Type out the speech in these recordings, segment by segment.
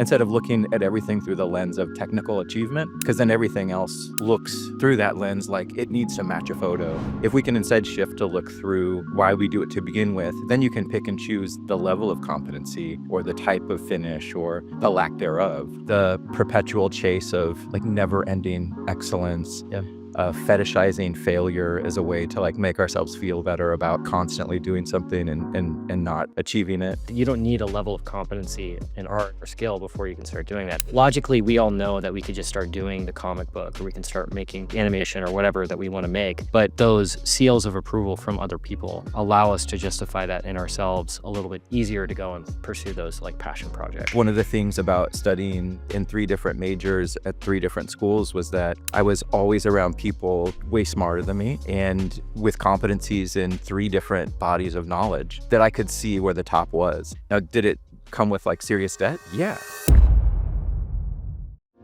instead of looking at everything through the lens of technical achievement, because then everything else looks through that lens like it needs to match a photo. If we can instead shift to look through why we do it to begin with, then you can pick and choose the level of competency or the type of finish or the lack thereof. The perpetual chase of like never-ending excellence. Yeah. Fetishizing failure as a way to like make ourselves feel better about constantly doing something and not achieving it. You don't need a level of competency in art or skill before you can start doing that. Logically, we all know that we could just start doing the comic book, or we can start making animation or whatever that we want to make. But those seals of approval from other people allow us to justify that in ourselves a little bit easier to go and pursue those like passion projects. One of the things about studying in 3 different majors at 3 different schools was that I was always around people way smarter than me and with competencies in 3 different bodies of knowledge that I could see where the top was. Now, did it come with like serious debt? Yeah.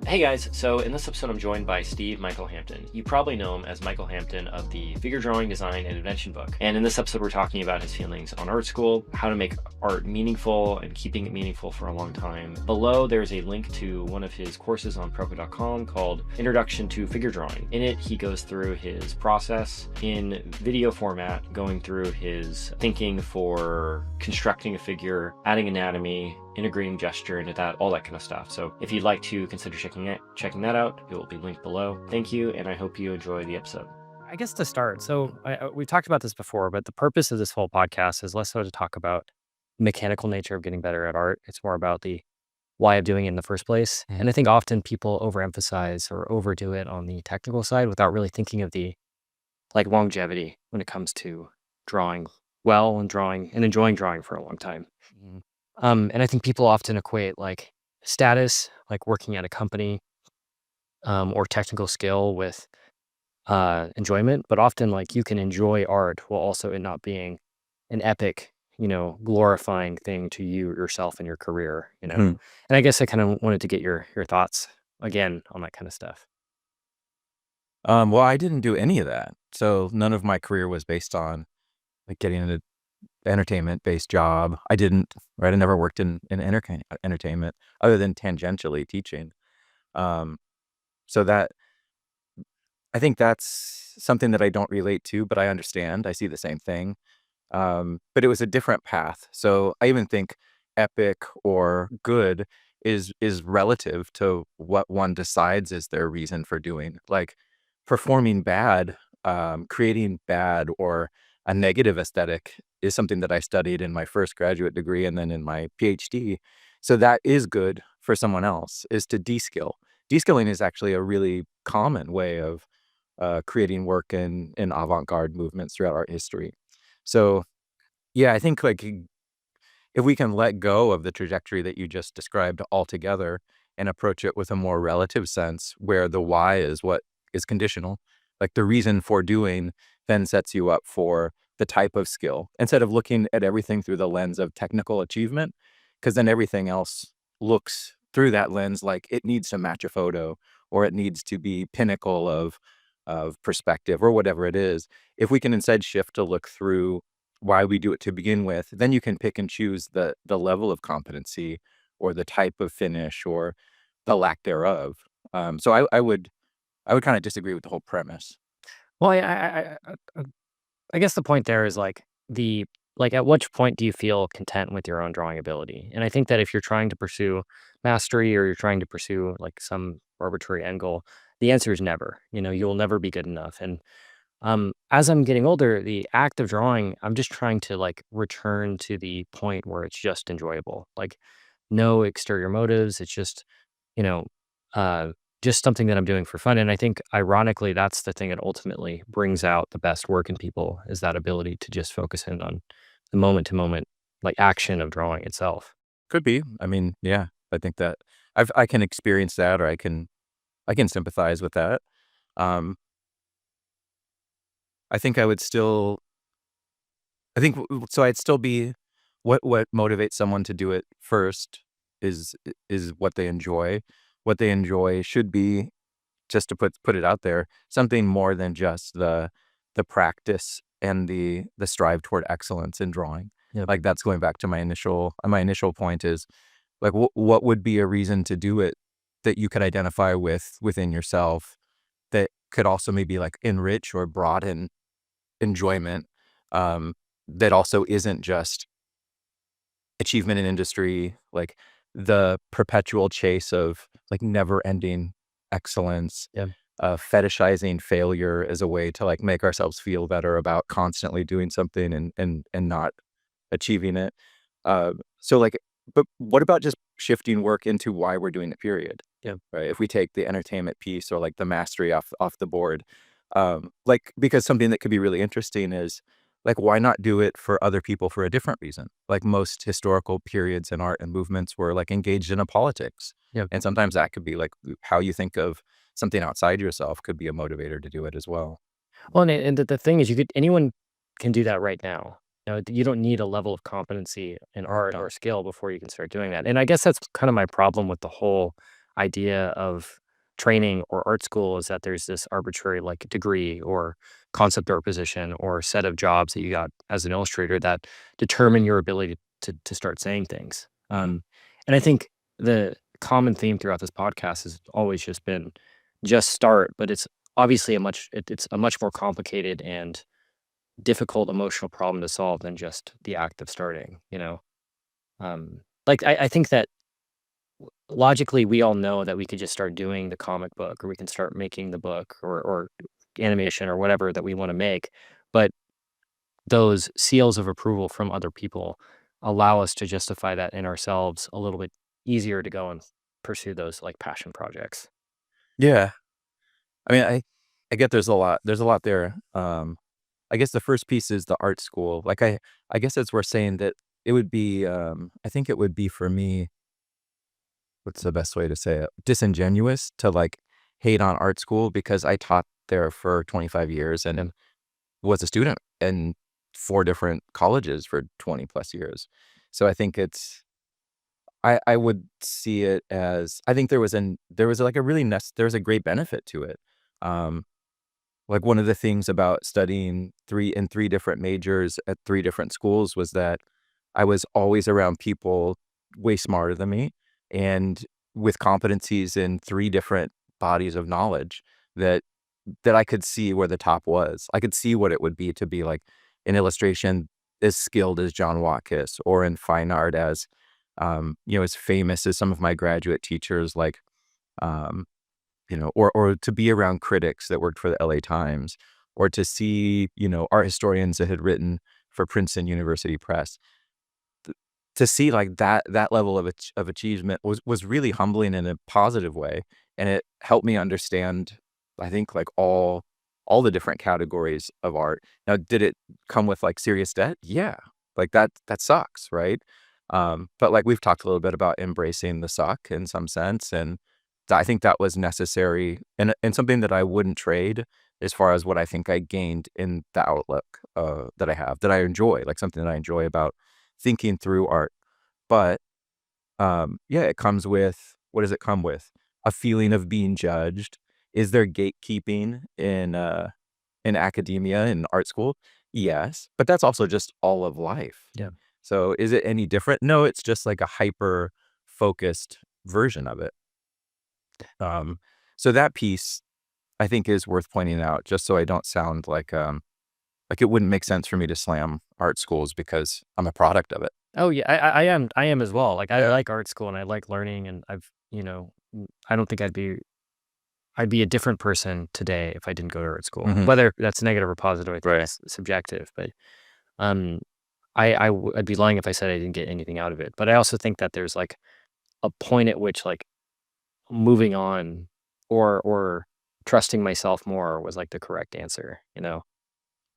Hey guys, so in this episode I'm joined by Steve Michael Hampton. You probably know him as Michael Hampton of the Figure Drawing, Design, and Invention book. And in this episode we're talking about his feelings on art school, how to make art meaningful and keeping it meaningful for a long time. Below there's a link to one of his courses on Proko.com called Introduction to Figure Drawing. In it he goes through his process in video format, going through his thinking for constructing a figure, adding anatomy, integrating gesture into that, all that kind of stuff. So if you'd like to consider checking that out, it will be linked below. Thank you, and I hope you enjoy the episode. I guess to start, so we've talked about this before, but the purpose of this whole podcast is less so to talk about the mechanical nature of getting better at art. It's more about the why of doing it in the first place. And I think often people overemphasize or overdo it on the technical side without really thinking of the like longevity when it comes to drawing well and enjoying drawing for a long time. And I think people often equate like status, like working at a company, or technical skill with enjoyment. But often, like you can enjoy art while also it not being an epic, glorifying thing to you yourself and your career. And I guess I kind of wanted to get your thoughts again on that kind of stuff. Well, I didn't do any of that. So none of my career was based on like getting an entertainment-based job. I didn't, right? I never worked in entertainment other than tangentially teaching. So that, I think that's something that I don't relate to, but I understand. I see the same thing. But it was a different path. So I even think epic or good is relative to what one decides is their reason for doing. Like performing bad, creating bad or a negative aesthetic is something that I studied in my first graduate degree and then in my PhD. So that is good for someone else, is to de-skill. De-skilling is actually a really common way of creating work in avant-garde movements throughout art history. So yeah, I think like if we can let go of the trajectory that you just described altogether and approach it with a more relative sense where the why is what is conditional, like the reason for doing then sets you up for the type of skill instead of looking at everything through the lens of technical achievement, because then everything else looks through that lens like it needs to match a photo or it needs to be pinnacle of perspective or whatever it is. If we can instead shift to look through why we do it to begin with, then you can pick and choose the level of competency or the type of finish or the lack thereof. So I would kind of disagree with the whole premise. Well, I guess the point there is like at which point do you feel content with your own drawing ability? And I think that if you're trying to pursue mastery or you're trying to pursue like some arbitrary end goal, the answer is never. You'll never be good enough. And as I'm getting older, the act of drawing, I'm just trying to like return to the point where it's just enjoyable. Like no exterior motives. It's just, you know, uh, just something that I'm doing for fun. And I think ironically, that's the thing that ultimately brings out the best work in people is that ability to just focus in on the moment to moment, like action of drawing itself. Could be. I mean, yeah, I think that I can experience that, or I can sympathize with that. Um, I think I would still. I think so. I'd still be. What motivates someone to do it first is what they enjoy. What they enjoy should be, just to put it out there, something more than just the practice and the strive toward excellence in drawing. Yep. Like that's going back to my initial point is Like, what would be a reason to do it that you could identify with within yourself that could also maybe, like, enrich or broaden enjoyment, um, that also isn't just achievement in industry, like, the perpetual chase of, like, never-ending excellence, Yeah. fetishizing failure as a way to, like, make ourselves feel better about constantly doing something and not achieving it. So, like but what about just shifting work into why we're doing the period, Yeah. right? If we take the entertainment piece or, like, the mastery off the board, like, because something that could be really interesting is, like, why not do it for other people for a different reason? Like, most historical periods in art and movements were, like, engaged in a politics, Yeah. and sometimes that could be, like, how you think of something outside yourself could be a motivator to do it as well. Well, and the thing is, anyone can do that right now. You don't need a level of competency in art No. or skill before you can start doing that. And I guess that's kind of my problem with the whole idea of training or art school is that there's this arbitrary like degree or concept art position or set of jobs that you got as an illustrator that determine your ability to start saying things. Mhm. And I think the common theme throughout this podcast has always just been just start, but it's obviously it's a much more complicated and difficult emotional problem to solve than just the act of starting, you know? Like, I think that logically, we all know that we could just start doing the comic book or we can start making the book or animation or whatever that we wanna make, but those seals of approval from other people allow us to justify that in ourselves a little bit easier to go and pursue those, like, passion projects. Yeah. I mean, I get there's a lot there. I guess the first piece is the art school. Like, I guess it's worth saying that it would be, I think it would be for me, what's the best way to say it? Disingenuous to, like, hate on art school because I taught there for 25 years Yeah. and was a student in 4 different colleges for 20 plus years. So I think I would see it as I think there was, like, there was a great benefit to it. Um Like, one of the things about studying 3 different majors at 3 different schools was that I was always around people way smarter than me and with competencies in 3 different bodies of knowledge that I could see where the top was. I could see what it would be to be, like, in illustration as skilled as John Watkiss or in fine art as, as famous as some of my graduate teachers, like, um or to be around critics that worked for the LA Times, or to see, art historians that had written for Princeton University Press. To see, like, that level of achievement was really humbling in a positive way, and it helped me understand, I think, like, all the different categories of art. Now, did it come with, like, serious debt? Yeah. Like, that sucks, right? But, like, we've talked a little bit about embracing the suck in some sense, and I think that was necessary and something that I wouldn't trade as far as what I think I gained in the outlook, that I have, that I enjoy, like, something that I enjoy about thinking through art. But, yeah, it comes with what does it come with? A feeling of being judged. Is there gatekeeping in academia, in art school? Yes, but that's also just all of life. Yeah. So, is it any different? No, it's just like a hyper-focused version of it. Um, so that piece, I think, is worth pointing out just so I don't sound like it wouldn't make sense for me to slam art schools because I'm a product of it. Oh, yeah, I am as well, like, I like art school and I like learning and I don't think I'd be a different person today if I didn't go to art school. Mhm. Whether that's negative or positive, I think Right. is subjective, but, um, I'd be lying if I said I didn't get anything out of it, but I also think that there's, like, a point at which, like, moving on or trusting myself more was, like, the correct answer, you know?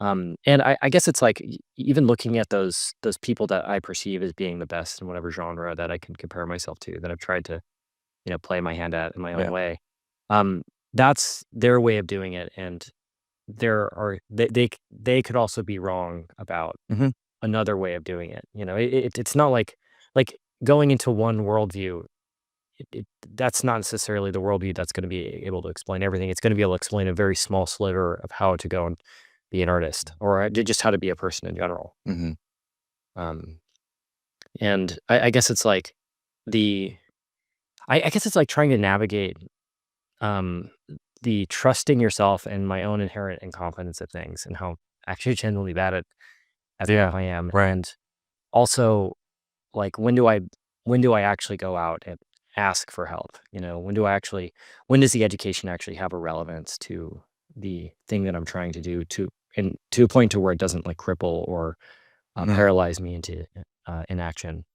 And I guess it's like even looking at those people that I perceive as being the best in whatever genre that I can compare myself to, that I've tried to, play my hand at in my own Yeah. way. Um, that's their way of doing it, and they could also be wrong about Mhm. another way of doing it. It's not like going into one worldview. That's not necessarily the worldview that's going to be able to explain everything. It's going to be able to explain a very small sliver of how to go and be an artist or just how to be a person in general. Mhm. Um, and I guess it's like the I guess it's like trying to navigate um the trusting yourself and my own inherent incompetence at things and how actually genuinely bad at Yeah. stuff I am. Right. And also like when do I actually go out and ask for help? When does the education actually have a relevance to the thing that I'm trying to do to a point to where it doesn't like cripple or Mhm. paralyze me into inaction.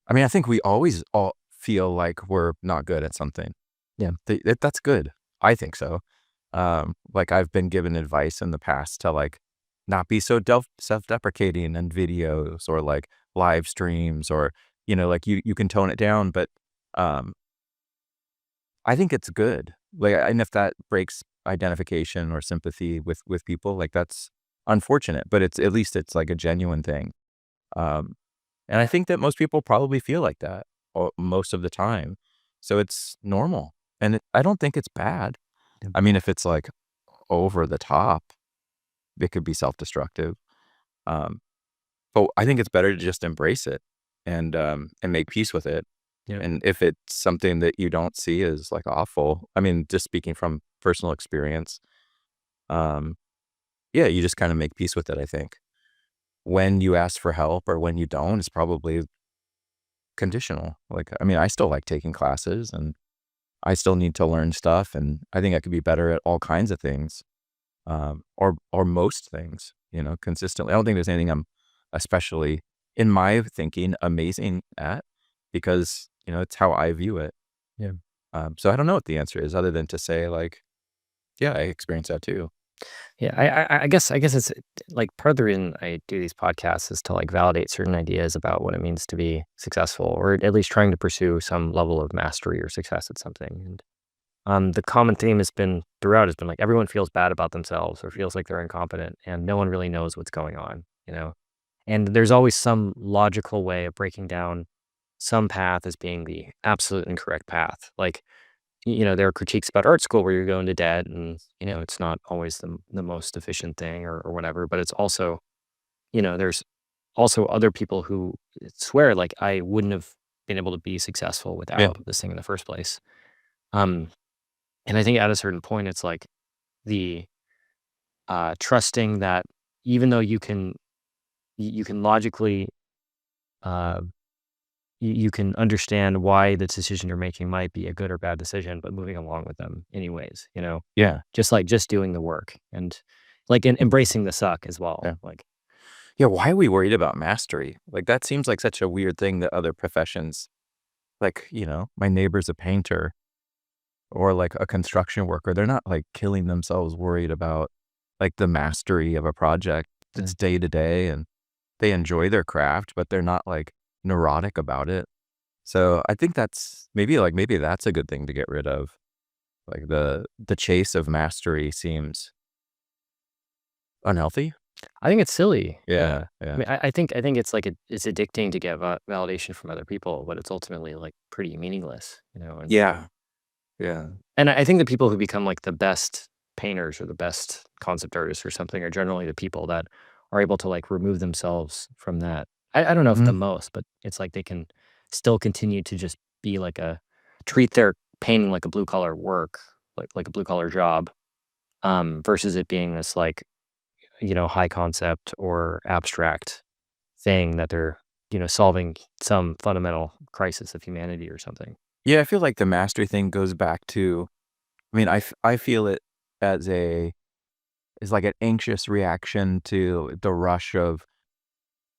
I mean, I think we always all feel like we're not good at something. Yeah. That's good. I think so. Like I've been given advice in the past to like not be so self-deprecating in videos or like live streams or like you can tone it down, but um I think it's good. Like and if that breaks identification or sympathy with people, like that's unfortunate, but it's at least it's like a genuine thing. Um and I think that most people probably feel like that most of the time. So it's normal. And I don't think it's bad. Yeah. I mean, if it's like over the top, it could be self-destructive. Um, but I think it's better to just embrace it and make peace with it. Yeah. And if it's something that you don't see as like awful, I mean, just speaking from personal experience, um, yeah, you just kind of make peace with it, I think. When you ask for help or when you don't is probably conditional. Like, I mean, I still like taking classes and I still need to learn stuff. And I think I could be better at all kinds of things. Or most things, consistently. I don't think there's anything I'm especially, in my thinking, amazing at because, it's how I view it. Yeah. So I don't know what the answer is other than to say like, yeah, I experience that too. Yeah, I guess it's like part of the reason I do these podcasts is to like validate certain ideas about what it means to be successful, or at least trying to pursue some level of mastery or success at something. And the common theme has been like everyone feels bad about themselves or feels like they're incompetent, and no one really knows what's going on. And there's always some logical way of breaking down some path as being the absolute incorrect path. Like there are critiques about art school where you go into debt and, it's not always the most efficient thing or whatever. But it's also, there's also other people who swear like I wouldn't have been able to be successful Yeah. without this thing in the first place. Um, and I think at a certain point, it's like the trusting that even though you can logically, uh, you can understand why the decision you're making might be a good or bad decision, but moving along with them anyways. Yeah. Just doing the work and, like, embracing the suck as well, Yeah. like Yeah. Why are we worried about mastery? Like that seems like such a weird thing that other professions, like, my neighbor's a painter or like a construction worker. They're not like killing themselves worried about like the mastery of a project. yeah. It's day to day and they enjoy their craft, but they're not like neurotic about it. So I think maybe that's a good thing to get rid of. Like the chase of mastery seems unhealthy. I think it's silly, yeah. Yeah, I yeah. mean, I think it's like it's addicting to get validation from other people, but it's ultimately, like, pretty meaningless. And Yeah, yeah. I think the people who become, like, the best painters or the best concept artists or something are generally the people that are able to, like, remove themselves from that. I don't know if Mhm. the most, but it's like they can still continue to just be like treat their painting like a blue collar work, like a blue collar job, versus it being this, like, high concept or abstract thing that they're, solving some fundamental crisis of humanity or something. Yeah, I feel like the mastery thing goes back to I mean, I feel it as is like an anxious reaction to the rush of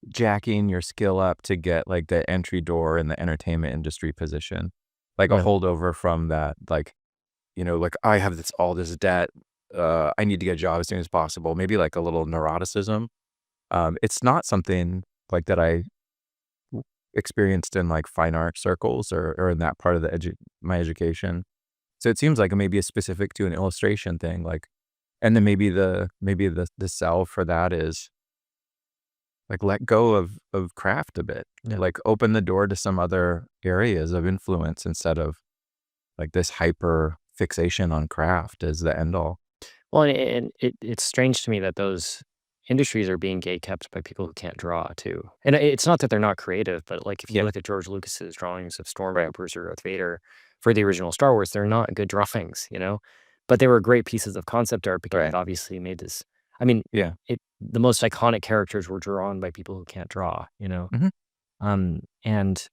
jacking your skill up to get, like, the entry door in the entertainment industry position. Like, a Yeah. holdover from that, like, like, "I have all this debt, I need to get a job as soon as possible." Maybe, like, a little neuroticism. It's not something, like, that I experienced in, like, fine art circles or in that part of my education. So it seems like it maybe is specific to an illustration thing, like and then maybe the sell for that is like, let go of craft a bit. Yeah. Like, open the door to some other areas of influence instead of, like, this hyper fixation on craft as the end all. Well, and it's strange to me that those industries are being gatekept by people who can't draw too. And it's not that they're not creative, but like if you Yeah. look at George Lucas's drawings of Stormtroopers or Darth Vader for the original Star Wars, they're not good drawings, but they were great pieces of concept art because it Right. obviously made this. I mean, Yeah. the most iconic characters were drawn by people who can't draw. Mhm. And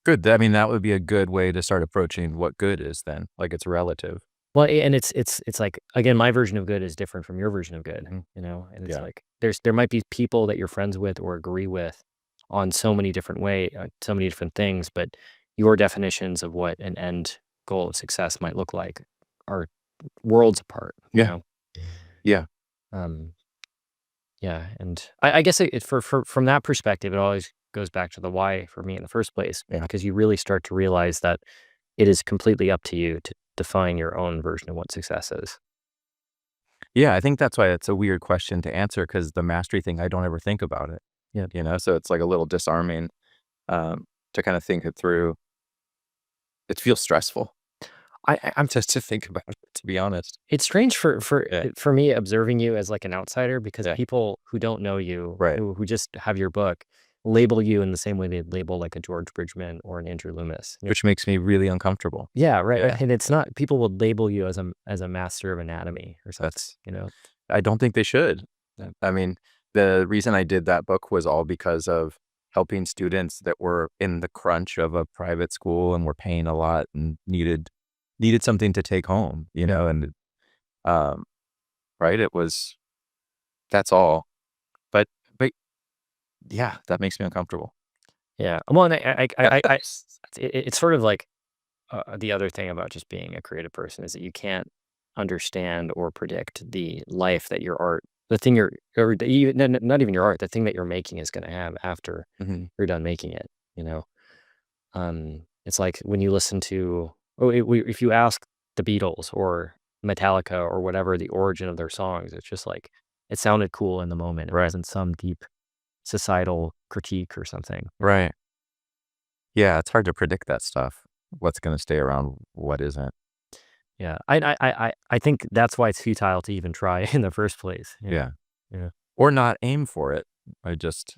Good. I mean, that would be a good way to start approaching what good is then. Like it's relative. well, and it's like again, my version of good is different from your version of good, Mhm. and it's Yeah. like there might be people that you're friends with or agree with on so many different things, but your definitions of what an end goal of success might look like are worlds apart, Yeah. Yeah. Um, yeah, and I guess for from that perspective, it always goes back to the why for me in the first place, Yeah. because you really start to realize that it is completely up to you to define your own version of what success is. Yeah. I think that's why it's a weird question to answer because the mastery thing, I don't ever think about it, Yeah. So it's like a little disarming to kind of think it through. It feels stressful. I'm just to think about it, to be honest. It's strange for Yeah. for me observing you as, like, an outsider because Yeah. people who don't know you, Right. who just have your book, label you in the same way they'd label, like, a George Bridgman or an Andrew Loomis. Which makes me really uncomfortable. Yeah, right, Yeah. and it's not people would label you as a master of anatomy or That's something. I don't think they should. I mean, the reason I did that book was all because of helping students that were in the crunch of a private school and were paying a lot and needed something to take home, and um, right? It was that's all. But yeah, that makes me uncomfortable. Yeah, well, and it's sort of like, the other thing about just being a creative person is that you can't understand or predict the life that your art the thing you're or the even not even your art, the thing that you're making is gonna have after Mhm. you're done making it, you know? It's like when you listen to oh, if you ask the Beatles or Metallica or whatever the origin of their songs, it's just like, it sounded cool in the moment. It Right. wasn't some deep societal critique or something. Right. Yeah, it's hard to predict that stuff. What's gonna stay around, what isn't. Yeah, I think that's why it's futile to even try in the first place. Yeah, Yeah. yeah, Or not aim for it. I just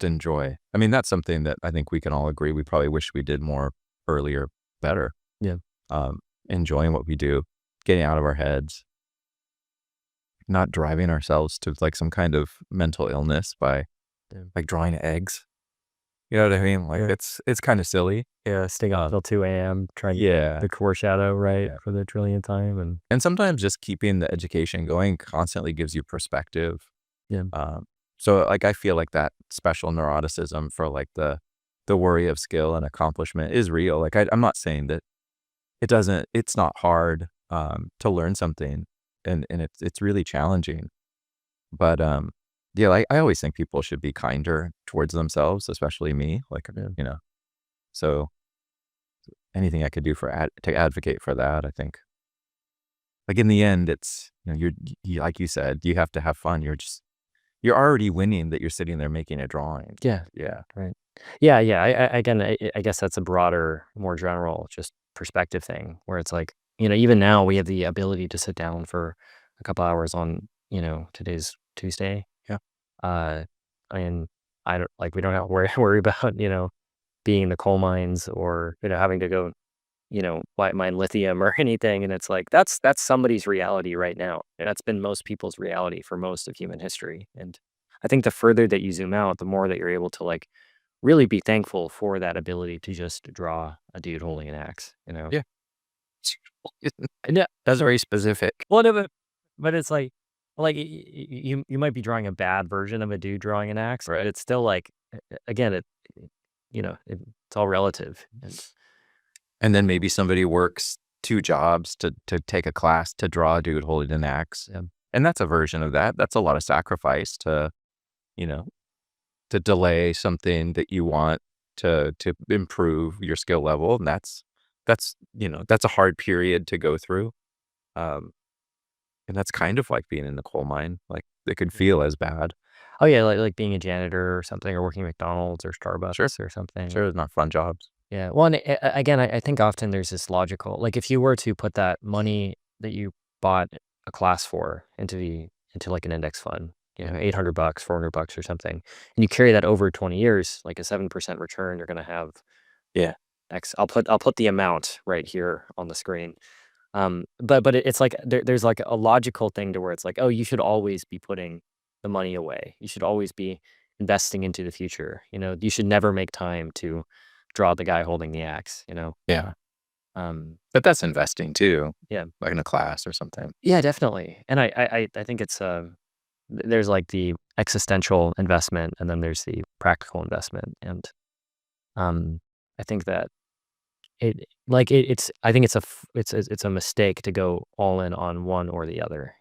enjoy. I mean, that's something that I think we can all agree we probably wish we did more earlier, better. yeah, Um, enjoying what we do, getting out of our heads, not driving ourselves to like some kind of mental illness by yeah. like drawing eggs. You know what I mean? Like Yeah. it's kind of silly. Yeah, staying up Uh, till 2 AM, trying to yeah. the core shadow, right, Yeah. for the trillionth time, and And sometimes just keeping the education going constantly gives you perspective. yeah, So like I feel like that special neuroticism for like the worry of skill and accomplishment is real. Like I'm not saying that it's not hard to learn something and it's really challenging. But yeah, like I always think people should be kinder towards themselves, especially me. Like yeah. so anything I could do to advocate for that, I think. Like in the end, it's you like you said, you have to have fun. You're already winning that you're sitting there making a drawing. Yeah, Yeah. right. Yeah, yeah, again, I guess that's a broader, more general just perspective thing where it's like, even now we have the ability to sit down for a couple hours on, today's Tuesday, Yeah. uh, and I don't like, we don't have to worry worry about, being in the coal mines or, having to go mine lithium or anything, and it's like, that's somebody's reality right now. That's been most people's reality for most of human history, and I think the further that you zoom out, the more that you're able to, like, really be thankful for that ability to just draw a dude holding an axe. Yeah. And yeah, That's very specific. well, no, but it's like, you might be drawing a bad version of a dude drawing an axe, but Right. it's still like, again, it's all relative, and And then maybe somebody works 2 jobs to take a class to draw a dude holding an axe. yeah, And that's a version of that. That's a lot of sacrifice you know, to delay something that you want to improve your skill level. And that's a hard period to go through. Um, and that's kind of like being in the coal mine. Like it could yeah. feel as bad. Oh, yeah, like being a janitor or something or working at McDonald's or Sure. Starbucks or something. Sure, there's not fun jobs. Yeah, well, and again, I think often there's this logical like, if you were to put that money that you bought a class for into like, an index fund, $800, $400 or something, and you carry that over 20 years, like a 7% return, you're going to have Yeah. X. I'll put the amount right here on the screen. It's like there's like a logical thing to where it's like, oh, you should always be putting the money away. You should always be investing into the future. You should never make time to draw the guy holding the axe. Yeah. Um, But that's investing too, yeah, like in a class or something. yeah, definitely. And I think it's there's like the existential investment, and then there's the practical investment, and um, I think that it's I think it's a mistake to go all in on one or the other.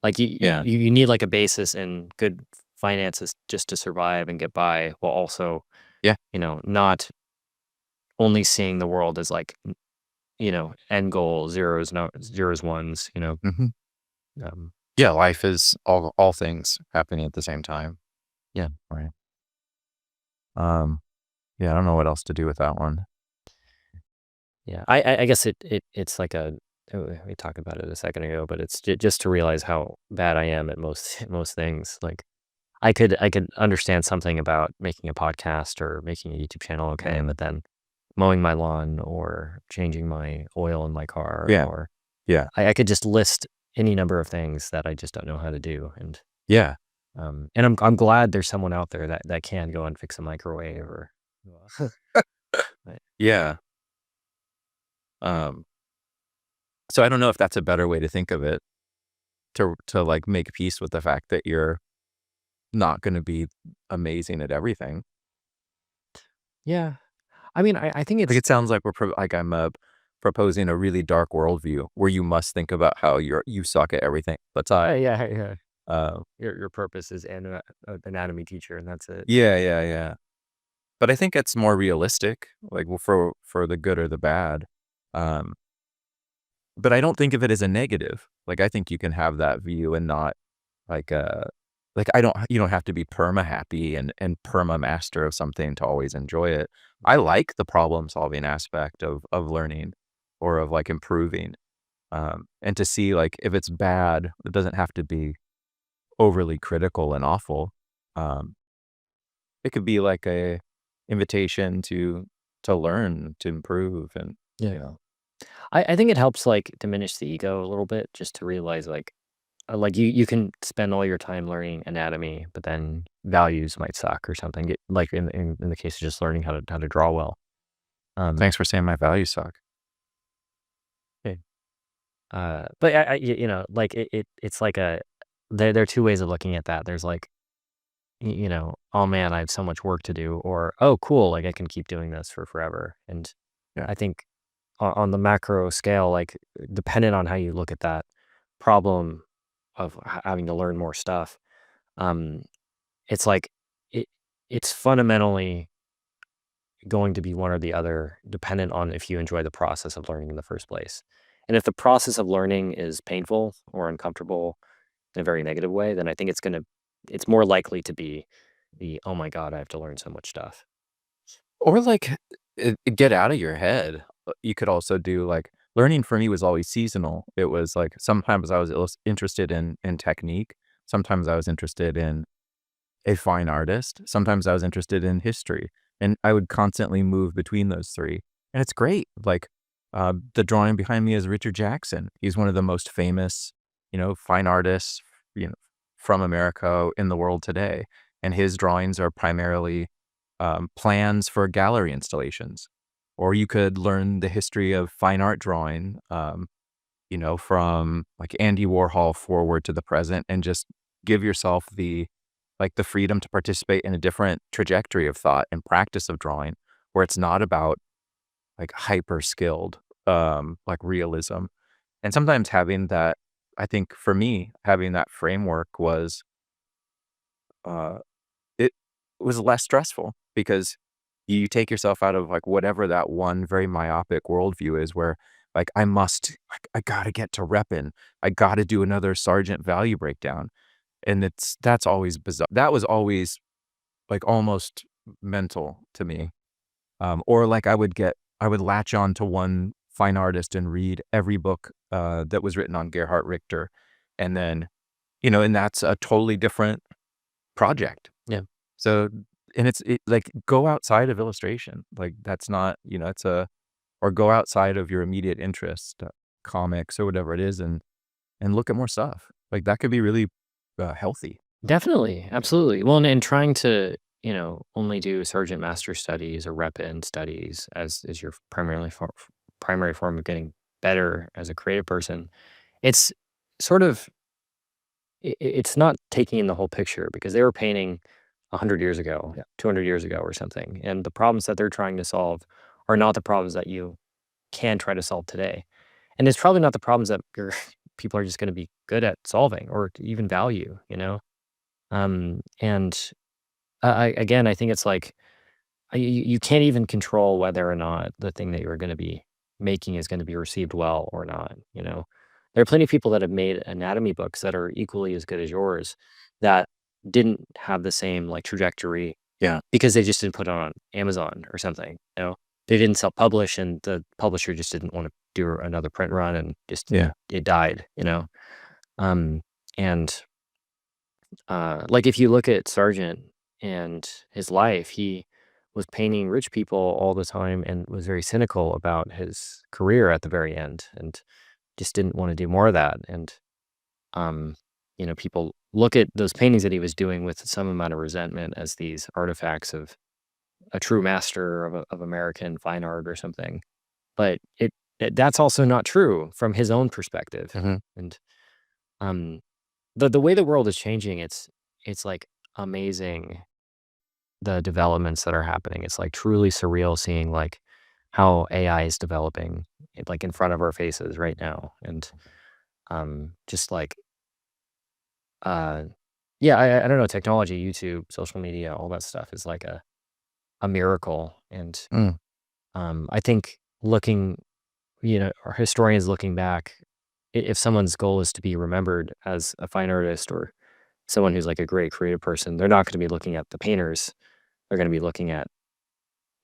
Like Yeah. you need like a basis in good finances just to survive and get by, while also, Yeah. not only seeing the world as like, end goal zeros, no zeros, ones, Hmm. um, Yeah. Life is all things happening at the same time. yeah, Right. Um, yeah, I don't know what else to do with that one. yeah. I guess it's like we talked about it a second ago, but it's just to realize how bad I am at most most things. Like I could understand something about making a podcast or making a YouTube channel, okay, Mm. but then mowing my lawn or changing my oil in my car, Yeah. or Yeah. I could just list any number of things that I just don't know how to do, Yeah. and I'm glad there's someone out there that can go and fix a microwave or Right. Yeah. Um, so I don't know if that's a better way to think of it, to like make peace with the fact that you're not going to be amazing at everything. Yeah. I mean, I think Like it's it sounds like like I'm proposing a really dark worldview where you must think about how you suck at everything all the time. yeah, yeah. Uh, Your purpose is anatomy teacher, and that's it. yeah, yeah, yeah. But I think it's more realistic, like for the good or the bad. Um, but I don't think of it as a negative. Like I think you can have that view and not like I don't you don't have to be perma happy and perma master of something to always enjoy it. I like the problem solving aspect of learning or of like improving. And to see like if it's bad, it doesn't have to be overly critical and awful. Um, it could be like a invitation to learn, to improve, and Yeah. you know, I think it helps like diminish the ego a little bit, just to realize like you can spend all your time learning anatomy, but then values might suck or something. Like in the case of just learning how to draw well. Um, thanks for saying my values suck. yeah. But like it's like there are two ways of looking at that. There's like, oh man, I have so much work to do, or oh cool, like I can keep doing this for forever. And Yeah. I think on the macro scale, like dependent on how you look at that problem of having to learn more stuff, um, it's like it it's fundamentally going to be one or the other, dependent on if you enjoy the process of learning in the first place. And if the process of learning is painful or uncomfortable in a very negative way, then I think it's more likely to be the, oh my God, I have to learn so much stuff. Or like get out of your head. You could also do like learning for me was always seasonal. It was like sometimes I was interested in technique. Sometimes I was interested in a fine artist. Sometimes I was interested in history, and I would constantly move between those 3, and it's great. Like, the drawing behind me is Richard Jackson. He's one of the most famous, fine artists, you know, from America in the world today, and his drawings are primarily, plans for gallery installations. Or you could learn the history of fine art drawing, from, like, Andy Warhol forward to the present, and just give yourself the freedom to participate in a different trajectory of thought and practice of drawing, where it's not about, like, hyper skilled, like, realism. And sometimes having that I think for me, having that framework uh it was less stressful because you take yourself out of, like, whatever that one very myopic worldview is where, like, I gotta get to repping. I gotta do another sergeant value breakdown. And that's always bizarre. That was always, like, almost mental to me. Or, like, I would latch on to one fine artist and read every book, that was written on Gerhard Richter, and then, and that's a totally different project. Yeah. So, and like, go outside of illustration. Like, that's not, it's or go outside of your immediate interest, comics or whatever it is, and look at more stuff. Like, that could be really healthy. Definitely, absolutely. Well, and trying to, only do sergeant master studies or rep in studies as your primary form of getting better as a creative person, it's sort of it's not taking in the whole picture because they were painting 100 years ago, Yeah. 200 years ago or something, and the problems that they're trying to solve are not the problems that you can try to solve today. And it's probably not the problems that your people are just going to be good at solving or to even value. And again, I think it's like you can't even control whether or not the thing that you're going to be making is going to be received well or not. There are plenty of people that have made anatomy books that are equally as good as yours that didn't have the same like trajectory Yeah. because they just didn't put it on Amazon or something. They didn't self-publish and the publisher just didn't want to do another print run and just Yeah. it died. Um, and like if you look at Sargent and his life, he was painting rich people all the time and was very cynical about his career at the very end and just didn't want to do more of that. And um, people look at those paintings that he was doing with some amount of resentment as these artifacts of a true master of American fine art or something. But that's also not true from his own perspective. Hmm. And um, the way the world is changing, it's like amazing the developments that are happening. It's like truly surreal seeing like how AI is developing like in front of our faces right now. And just like uh yeah, I don't know, technology, YouTube, social media, all that stuff is like a miracle. And Mm. I think our historians looking back, if someone's goal is to be remembered as a fine artist or someone who's like a great creative person, they're not going to be looking at the painters. They're going to be looking at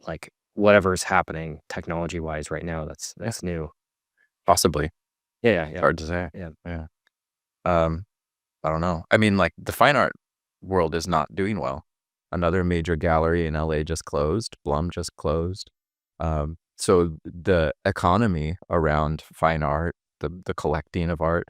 like whatever's happening technology wise right now. Yeah. That's new. Possibly. Yeah, yeah, It's yeah, hard to say. yeah. Yeah. Um, I don't know. I mean, like, the fine art world is not doing well. Another major gallery in LA just closed. Blum just closed. So the economy around fine art, the collecting of art,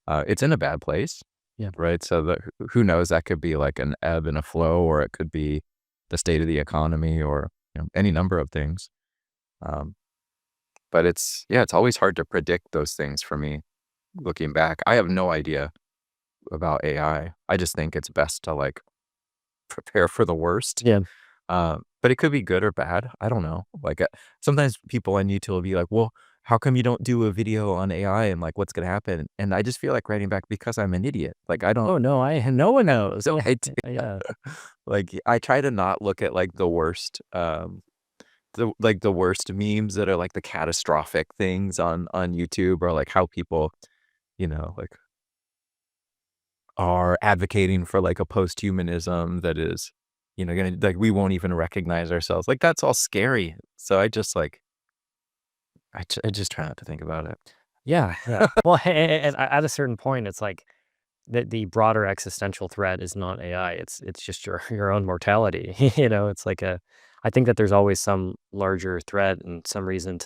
it's in a bad place, Yeah. right? So who knows? That could be like an ebb and a flow, or it could be the state of the economy, or any number of things. Um, but it's always hard to predict those things for me. Looking back, I have no idea about AI. I just think it's best to, like, prepare for the worst. Yeah. But it could be good or bad. I don't know. Like, sometimes people I need to will be like, "Well, how come you don't do a video on AI and, like, what's gonna happen?" And I just feel like writing back because I'm an idiot. Like, I don't Oh no, no one knows. so Yeah. I d Yeah. like, I try to not look at, like, the worst memes that are, like, the catastrophic things on YouTube, or, like, how people, like, are advocating for, like, a posthumanism that is, gonna, like, we won't even recognize ourselves. Like, that's all scary. So I just, like, I just try not to think about it. Yeah. Yeah. Well, and at a certain point, it's like the broader existential threat is not AI. It's just your own mortality. It's like I think that there's always some larger threat and some reason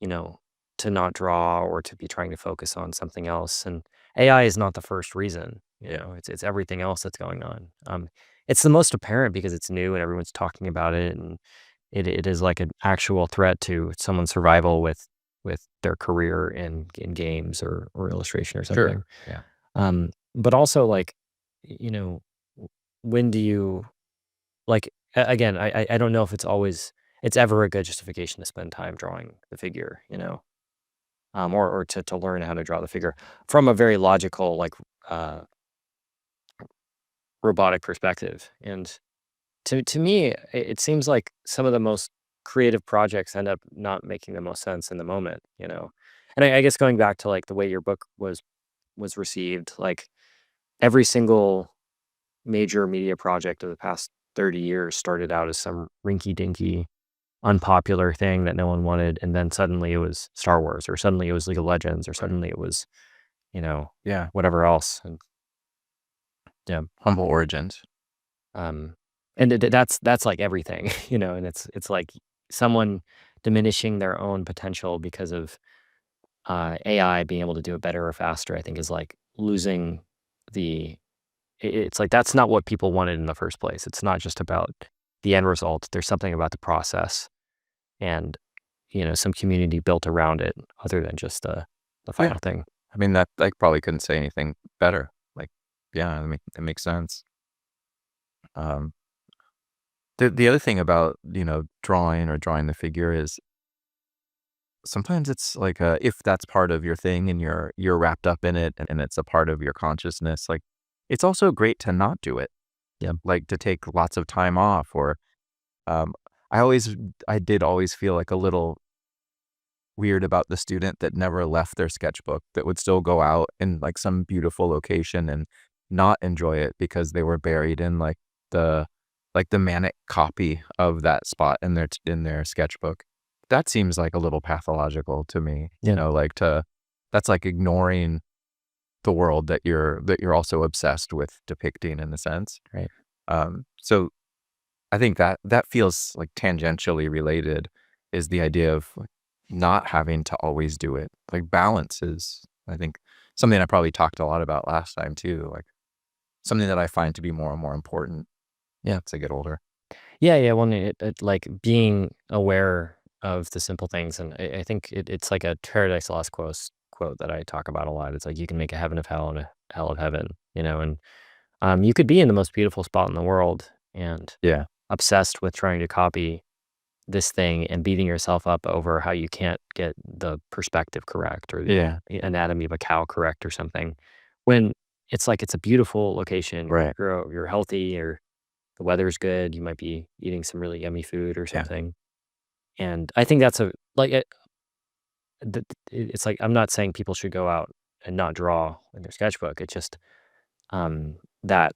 you know, to not draw or to be trying to focus on something else. And AI is not the first reason. Yeah. It's everything else that's going on. It's the most apparent because it's new and everyone's talking about it, and it is like an actual threat to someone's survival with their career in games or illustration or something. Sure. Yeah. But also like, you know, when do you like again? I don't know if it's ever a good justification to spend time drawing the figure. Or to learn how to draw the figure from a very logical, like, uh, robotic perspective. And to me, it seems like some of the most creative projects end up not making the most sense in the moment. And I guess going back to like the way your book was received, like every single major media project of the past 30 years started out as some rinky dinky unpopular thing that no one wanted, and then suddenly it was Star Wars, or suddenly it was League of Legends, or Right. suddenly it was, Yeah. whatever else. And Yeah. humble origins. Um, and that's like everything, and it's like someone diminishing their own potential because of AI being able to do it better or faster, I think is like losing the it's like that's not what people wanted in the first place. It's not just about the end result. There's something about the process and, some community built around it other than just the Yeah. final thing. I mean, that I probably couldn't say anything better. Like, yeah, I mean, it makes sense. Um, the other thing about, drawing the figure is sometimes it's like, if that's part of your thing and you're wrapped up in it and it's a part of your consciousness, like, it's also great to not do it, Yeah. like, to take lots of time off or, um, I always I did always feel like a little weird about the student that never left their sketchbook, that would still go out in, like, some beautiful location and not enjoy it because they were buried in, the the manic copy of that spot in their sketchbook. That seems like a little pathological to me, Yeah. like, that's like ignoring the world that you're also obsessed with depicting in a sense. Right. So I think that feels, like, tangentially related is the idea of, like, not having to always do it. Like, balance is, I think, something I probably talked a lot about last time too, like, something that I find to be more and more important Yeah. as I get older. Yeah. Yeah. Well, like being aware of the simple things. And I think it's like a Paradise Lost quote that I talk about a lot. It's like you can make a heaven of hell and a hell of heaven, and you could be in the most beautiful spot in the world and Yeah. obsessed with trying to copy this thing and beating yourself up over how you can't get the perspective correct or the Yeah. anatomy of a cow correct or something. When it's like it's a beautiful location, Right. you're healthy or the weather's good, you might be eating some really yummy food or Yeah. something. And I think that's a like it's like I'm not saying people should go out and not draw in their sketchbook. It's just that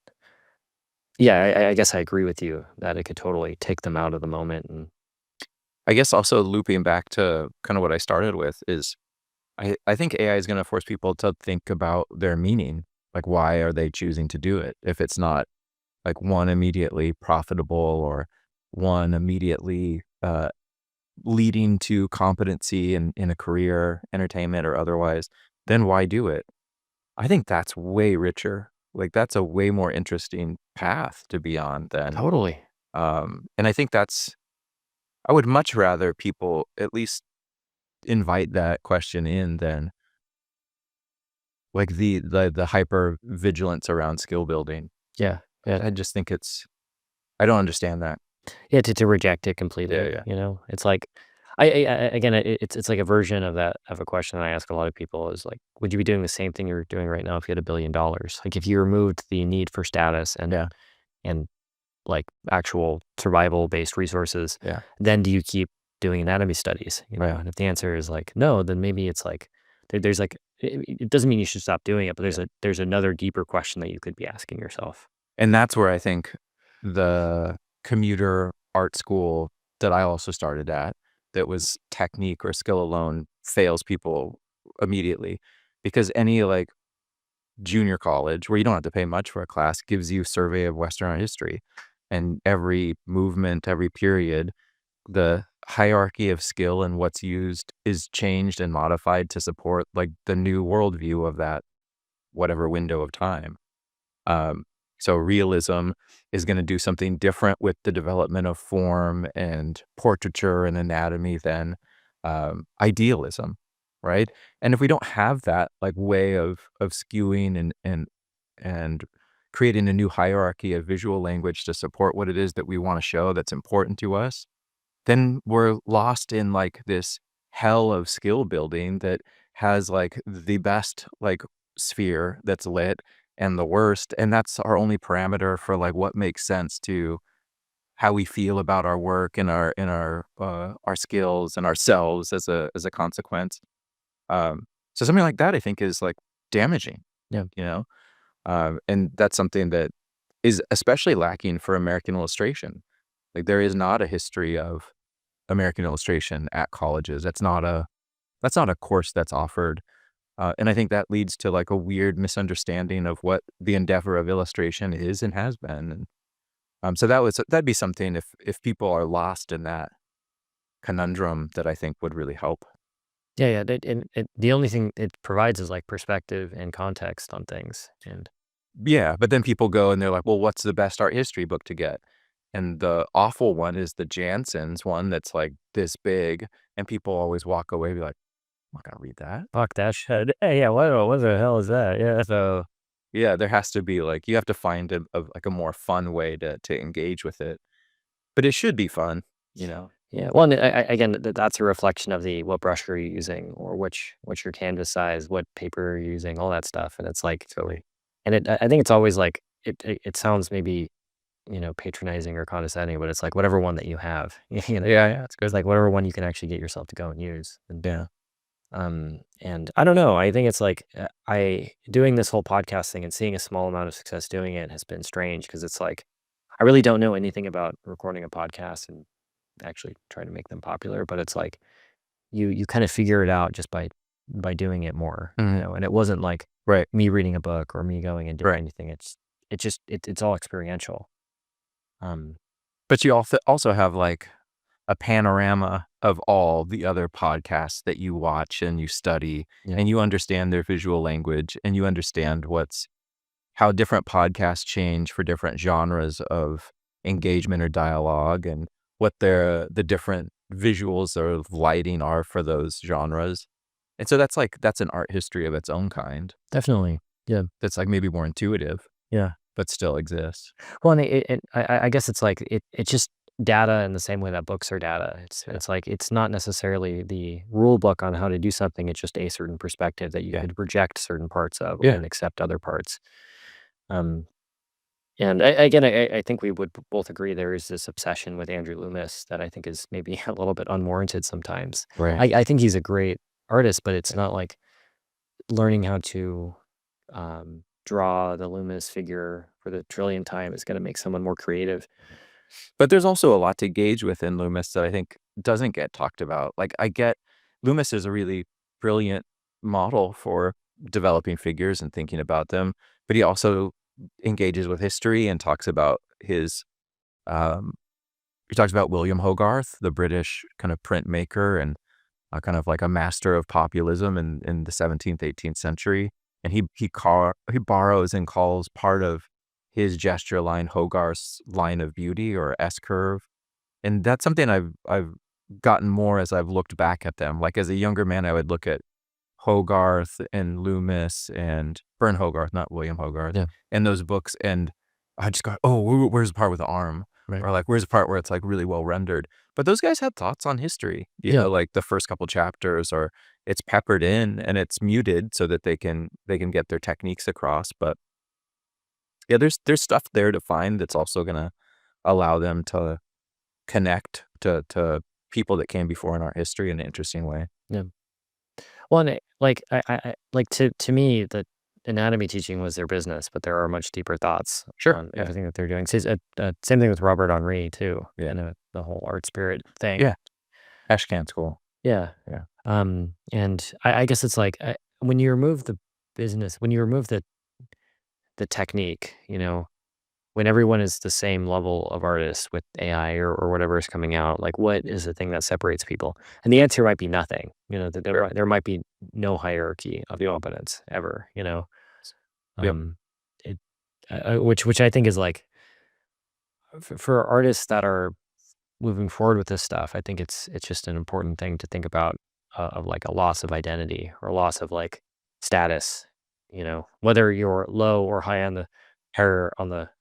yeah, I guess I agree with you that it could totally take them out of the moment and I guess also looping back to kinda what I started with is I think AI is gonna force people to think about their meaning. Like, why are they choosing to do it? If it's not, like, one immediately profitable or one immediately, leading to competency in a career, entertainment or otherwise, then why do it? I think that's way richer. Like, that's a way more interesting path to be on than, totally. and I think that's I would much rather people at least invite that question in than, like, the hyper vigilance around skill building. Yeah. Yeah. I just think I don't understand that. Yeah, to reject it Yeah, completely, yeah. It's like again, it's like a version of that of a question I ask a lot of people is like, would you be doing the same thing you're doing right now if you had $1 billion? Like if you removed the need for status Yeah, and like actual survival based resources, yeah, then do you keep doing anatomy studies? right, And if the answer is like no, then maybe it's like there's like it doesn't mean you should stop doing it, but yeah. there's another deeper question that you could be asking yourself. And that's where I think the commuter art school that I also started at, that was technique or skill alone, fails people immediately because any, like, junior college where you don't have to pay much for a class gives you survey of Western art history, and every movement, every period, the hierarchy of skill and what's used is changed and modified to support, like, the new worldview of that whatever window of time. Um, so realism is gonna do something different with the development of form and portraiture and anatomy than, idealism, right? And if we don't have that, like, way of skewing and creating a new hierarchy of visual language to support what it is that we wanna show that's important to us, then we're lost in, like, this hell of skill building that has, like, the best, like, sphere that's lit and the worst, and that's our only parameter for, like, what makes sense to how we feel about our work and our skills and ourselves as a consequence. So something like that I think is, like, damaging, Yeah. you know? And that's something that is especially lacking for American illustration. Like, there is not a history of American illustration at colleges. That's not a course that's offered. And I think that leads to like a weird misunderstanding of what the endeavor of illustration is and has been. And so that'd be something if people are lost in that conundrum that I think would really help. Yeah, and the only thing it provides is like perspective and context on things. And Yeah, but then people go and they're like, "Well, what's the best art history book to get?" And the awful one is the Jansen's one that's like this big, and people always walk away be like, "I'm not gonna read that." fuck that shit. Hey, yeah, what the hell is that? Yeah. So, yeah, there has to be like you have to find like a more fun way to engage with it, but it should be fun, you know? Yeah. Well, and again, that's a reflection of the what brush are you using, or what's your canvas size, what paper are you using, all that stuff. And it's like, Silly. and I think it's always like it sounds maybe patronizing or condescending, but it's like whatever one that you have, Yeah, it's it's good. like whatever one you can actually get yourself to go and use. Yeah. And I don't know. I think it's like I doing this whole podcast thing and seeing a small amount of success doing it has been strange because it's like I really don't know anything about recording a podcast and actually trying to make them popular, but it's like you kind of figure it out just by doing it more, Mhm. and it wasn't like Right, me reading a book or me going and doing right. anything. It's all experiential. Um, But you also have, like, a panorama of all the other podcasts that you watch and you study, yeah, and you understand their visual language, and you understand how different podcasts change for different genres of engagement or dialogue, and what the different visuals or lighting are for those genres. And so that's an art history of its own kind definitely. Yeah, that's, like, maybe more intuitive, yeah. but still exists. Well, and I guess it's like it's just data in the same way that books are data. Yeah. It's like it's not necessarily the rule book on how to do something. It's just a certain perspective that you Yeah. could reject certain parts of Yeah. and accept other parts. Um, and again, I think we would both agree there is this obsession with Andrew Loomis that I think is maybe a little bit unwarranted sometimes. Right. I think he's a great artist, but it's Yeah. not like learning how to draw the Loomis figure for the trillionth time is going to make someone more creative. But there's also a lot to gauge with in Loomis that I think doesn't get talked about. Like, I get Loomis is a really brilliant model for developing figures and thinking about them, but he also engages with history and talks about um, he talks about William Hogarth, the British kind of printmaker and kind of like a master of populism in the 17th, 18th century. And he borrows and calls part of his gesture line Hogarth's line of beauty or S curve. And that's something I've gotten more as I've looked back at them. Like as a younger man, I would look at Hogarth and Loomis and Bern Hogarth, not William Hogarth, Yeah. and those books, and I just go, "Oh, where's the part with the arm?" Right. Or like, "Where's the part where it's like really well rendered?" But those guys had thoughts on history, Yeah. like the first couple chapters, or it's peppered in and it's muted so that they can get their techniques across. But yeah, there's stuff there to find that's also gonna allow them to connect to people that came before in our history in an interesting way. Yeah. Well, and like like to me, the anatomy teaching was their business, but there are much deeper thoughts Sure. on Yeah. everything that they're doing. Same thing with Robert Henri too, Yeah. and the whole art spirit thing. Yeah. Ashcan school. Yeah. Yeah. And I guess it's like when you remove the business, when you remove the technique, when everyone is the same level of artist with AI or whatever is coming out, like what is the thing that separates people? And the answer might be nothing. There might be no hierarchy of competence ever. Yep. Um, it, which I think is like for artists that are moving forward with this stuff, I think it's just an important thing to think about of like a loss of identity or loss of like status. Whether you're low or high on the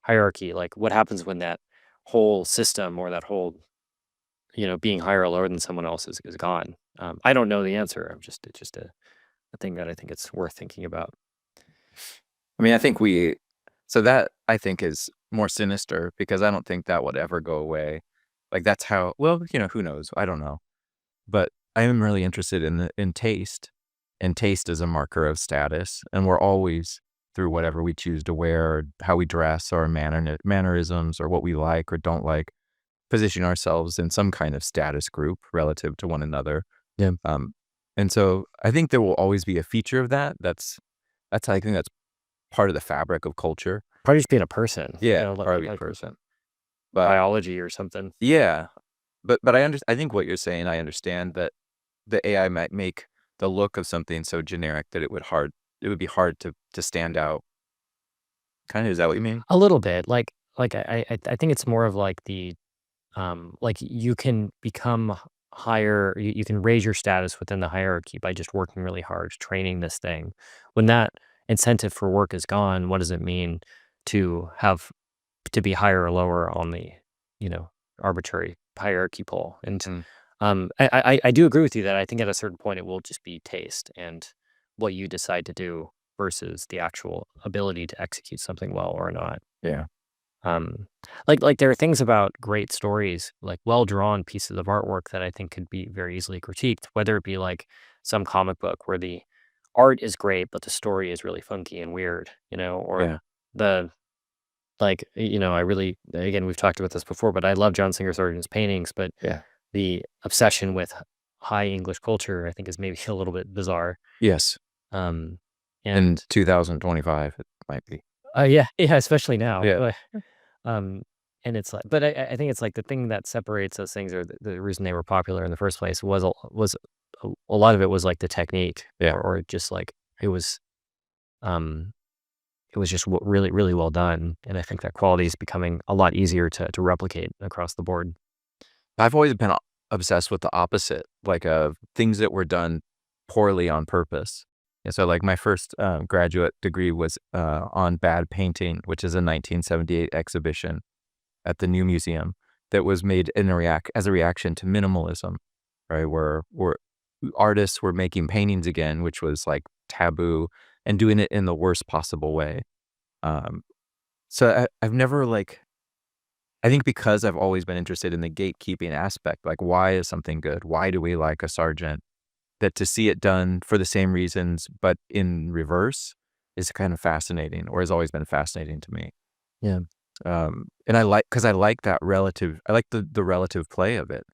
hierarchy, like what happens when that whole system or that whole being higher or lower than someone else is gone. I don't know the answer. It's just a thing that I think it's worth thinking about. I mean, so that I think is more sinister because I don't think that would ever go away. Like that's how, well, who knows? I don't know. But I am really interested in taste, and taste is a marker of status, and we're always through whatever we choose to wear, or how we dress, or mannerisms, or what we like or don't like, position ourselves in some kind of status group relative to one another. Yeah. Um, And so I think there will always be a feature of that. I think that's part of the fabric of culture. Probably just being a person, Yeah, probably a like person. But biology or something. yeah, but I think what you're saying, I understand that the AI might make the look of something so generic that it would be hard to stand out. Kinda, is that what you mean? A little bit, I think it's more of like like you can become higher, you can raise your status within the hierarchy by just working really hard, training this thing. When that incentive for work is gone, what does it mean to have to be higher or lower on the, you know, arbitrary hierarchy pole? And Mm, I do agree with you that I think at a certain point it will just be taste and what you decide to do versus the actual ability to execute something well or not. yeah, Um, there are things about great stories, like well-drawn pieces of artwork that I think could be very easily critiqued, whether it be like some comic book where the art is great, but the story is really funky and weird, or yeah, the I really, again, we've talked about this before, but I love John Singer Sargent's paintings, but yeah. the obsession with high English culture, I think, is maybe a little bit bizarre. Yes. Um, In and 2025, it might be. yeah, yeah, especially now. Yeah. Um, and it's like, but I think it's like the thing that separates those things, or the reason they were popular in the first place was a lot of it was like the technique, Yeah. or just like it was um it was just really really well done, and I think that quality is becoming a lot easier to replicate across the board. I've always been obsessed with the opposite, like, things that were done poorly on purpose. And so, like, my first, graduate degree was, on bad painting, which is a 1978 exhibition at the New Museum that was made as a reaction to minimalism, right? Where artists were making paintings again, which was, like, taboo, and doing it in the worst possible way. Um, so I've never, like I think because I've always been interested in the gatekeeping aspect, like, why is something good? Why do we like a Sargent? That to see it done for the same reasons, but in reverse is kind of fascinating, or has always been fascinating to me. Yeah, And because I like I like the relative play of it,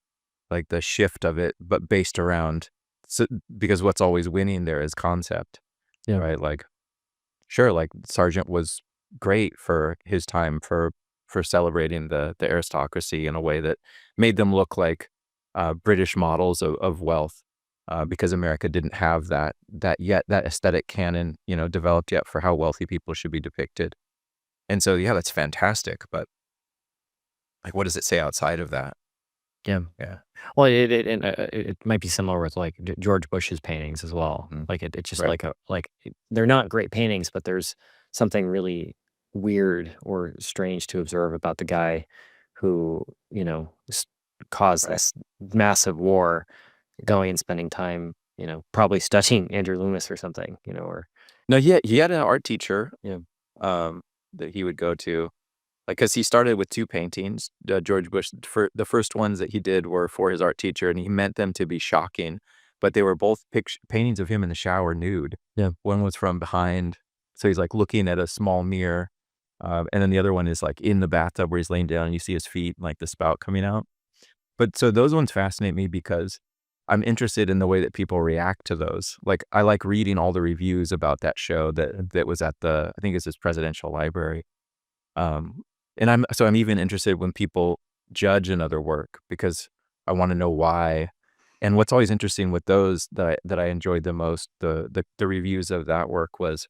like the shift of it, but based around, so, because what's always winning there is concept, yeah, right? Like, sure, like Sargent was great for his time for celebrating the aristocracy in a way that made them look like British models of wealth, because America didn't have that aesthetic canon, developed yet for how wealthy people should be depicted. And so, yeah, that's fantastic. But like, what does it say outside of that? yeah. Yeah. Well, it might be similar with like George Bush's paintings as well. Mm, Like it's just right. they're not great paintings, but there's something really weird or strange to observe about the guy who caused Right. this massive war, going and spending time, probably studying Andrew Loomis or something, or No, he had an art teacher, yeah, um, that he would go to. Like, cause he started with 2 paintings, George Bush, for the first ones that he did were for his art teacher, and he meant them to be shocking, but they were both paintings of him in the shower nude. yeah, One was from behind, so he's, like, looking at a small mirror, and then the other one is, like, in the bathtub where he's laying down, and you see his feet, and, like, the spout coming out. But so those ones fascinate me because I'm interested in the way that people react to those. Like, I like reading all the reviews about that show that was at I think it's his presidential library. Um, and I'm even interested when people judge another work because I wanna know why. And what's always interesting with those that I enjoyed the most, the reviews of that work, was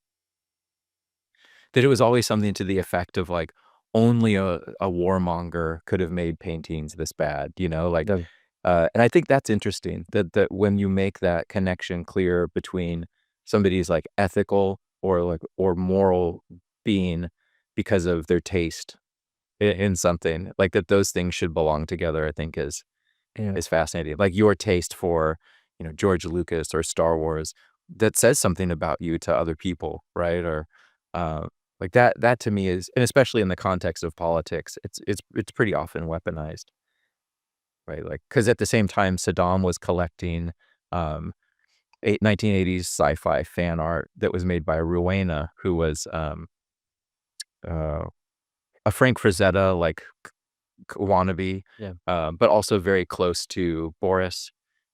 that it was always something to the effect of, like, only a warmonger could have made paintings this bad, like, yeah, and I think that's interesting that when you make that connection clear between somebody's, like, ethical or moral being because of their taste in something, like, that those things should belong together, I think yeah, is fascinating. Like, your taste for, George Lucas or Star Wars, that says something about you to other people, right? Or, uh, like, that to me is, and especially in the context of politics, it's pretty often weaponized, right? Like, because at the same time, Saddam was collecting, um, 1980s sci-fi fan art that was made by Rowena, who was, uh, a Frank Frazetta, like, wannabe, yeah, but also very close to Boris.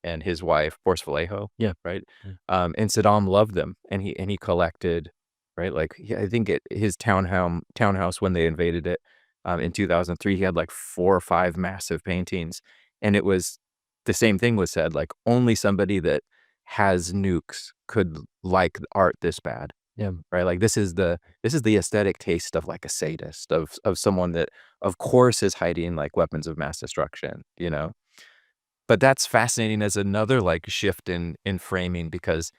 and his wife, Boris Vallejo, Yeah. right? Yeah. And Saddam loved them, and he collected, right? Like, I think his townhouse when they invaded it, in 2003, he had like 4 or 5 massive paintings, and it was the same thing was said, like, only somebody that has nukes could like art this bad, Yeah. right? Like, this is the aesthetic taste of, like, a sadist, of someone that, of course, is hiding, like, weapons of mass destruction, you know? But that's fascinating as another, like, shift in framing because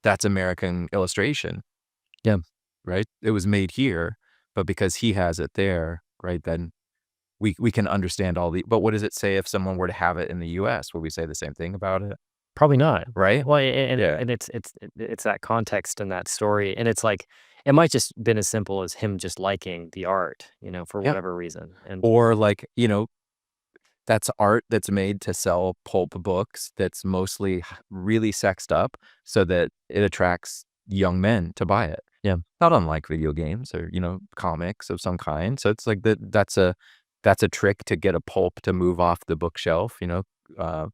that's American illustration, Yeah. right? It was made here, but because he has it there, right, then we can understand all the but what does it say if someone were to have it in the US? Would we say the same thing about it? Probably not. Right? Well, Yeah. and it's that context and that story, and it's like it might just been as simple as him just liking the art, for Yeah. whatever reason, and Or, like, that's art that's made to sell pulp books that's mostly really sexed up so that it attracts young men to buy it. yeah, Not unlike video games or, comics of some kind. So it's like that's a trick to get a pulp to move off the bookshelf, uh,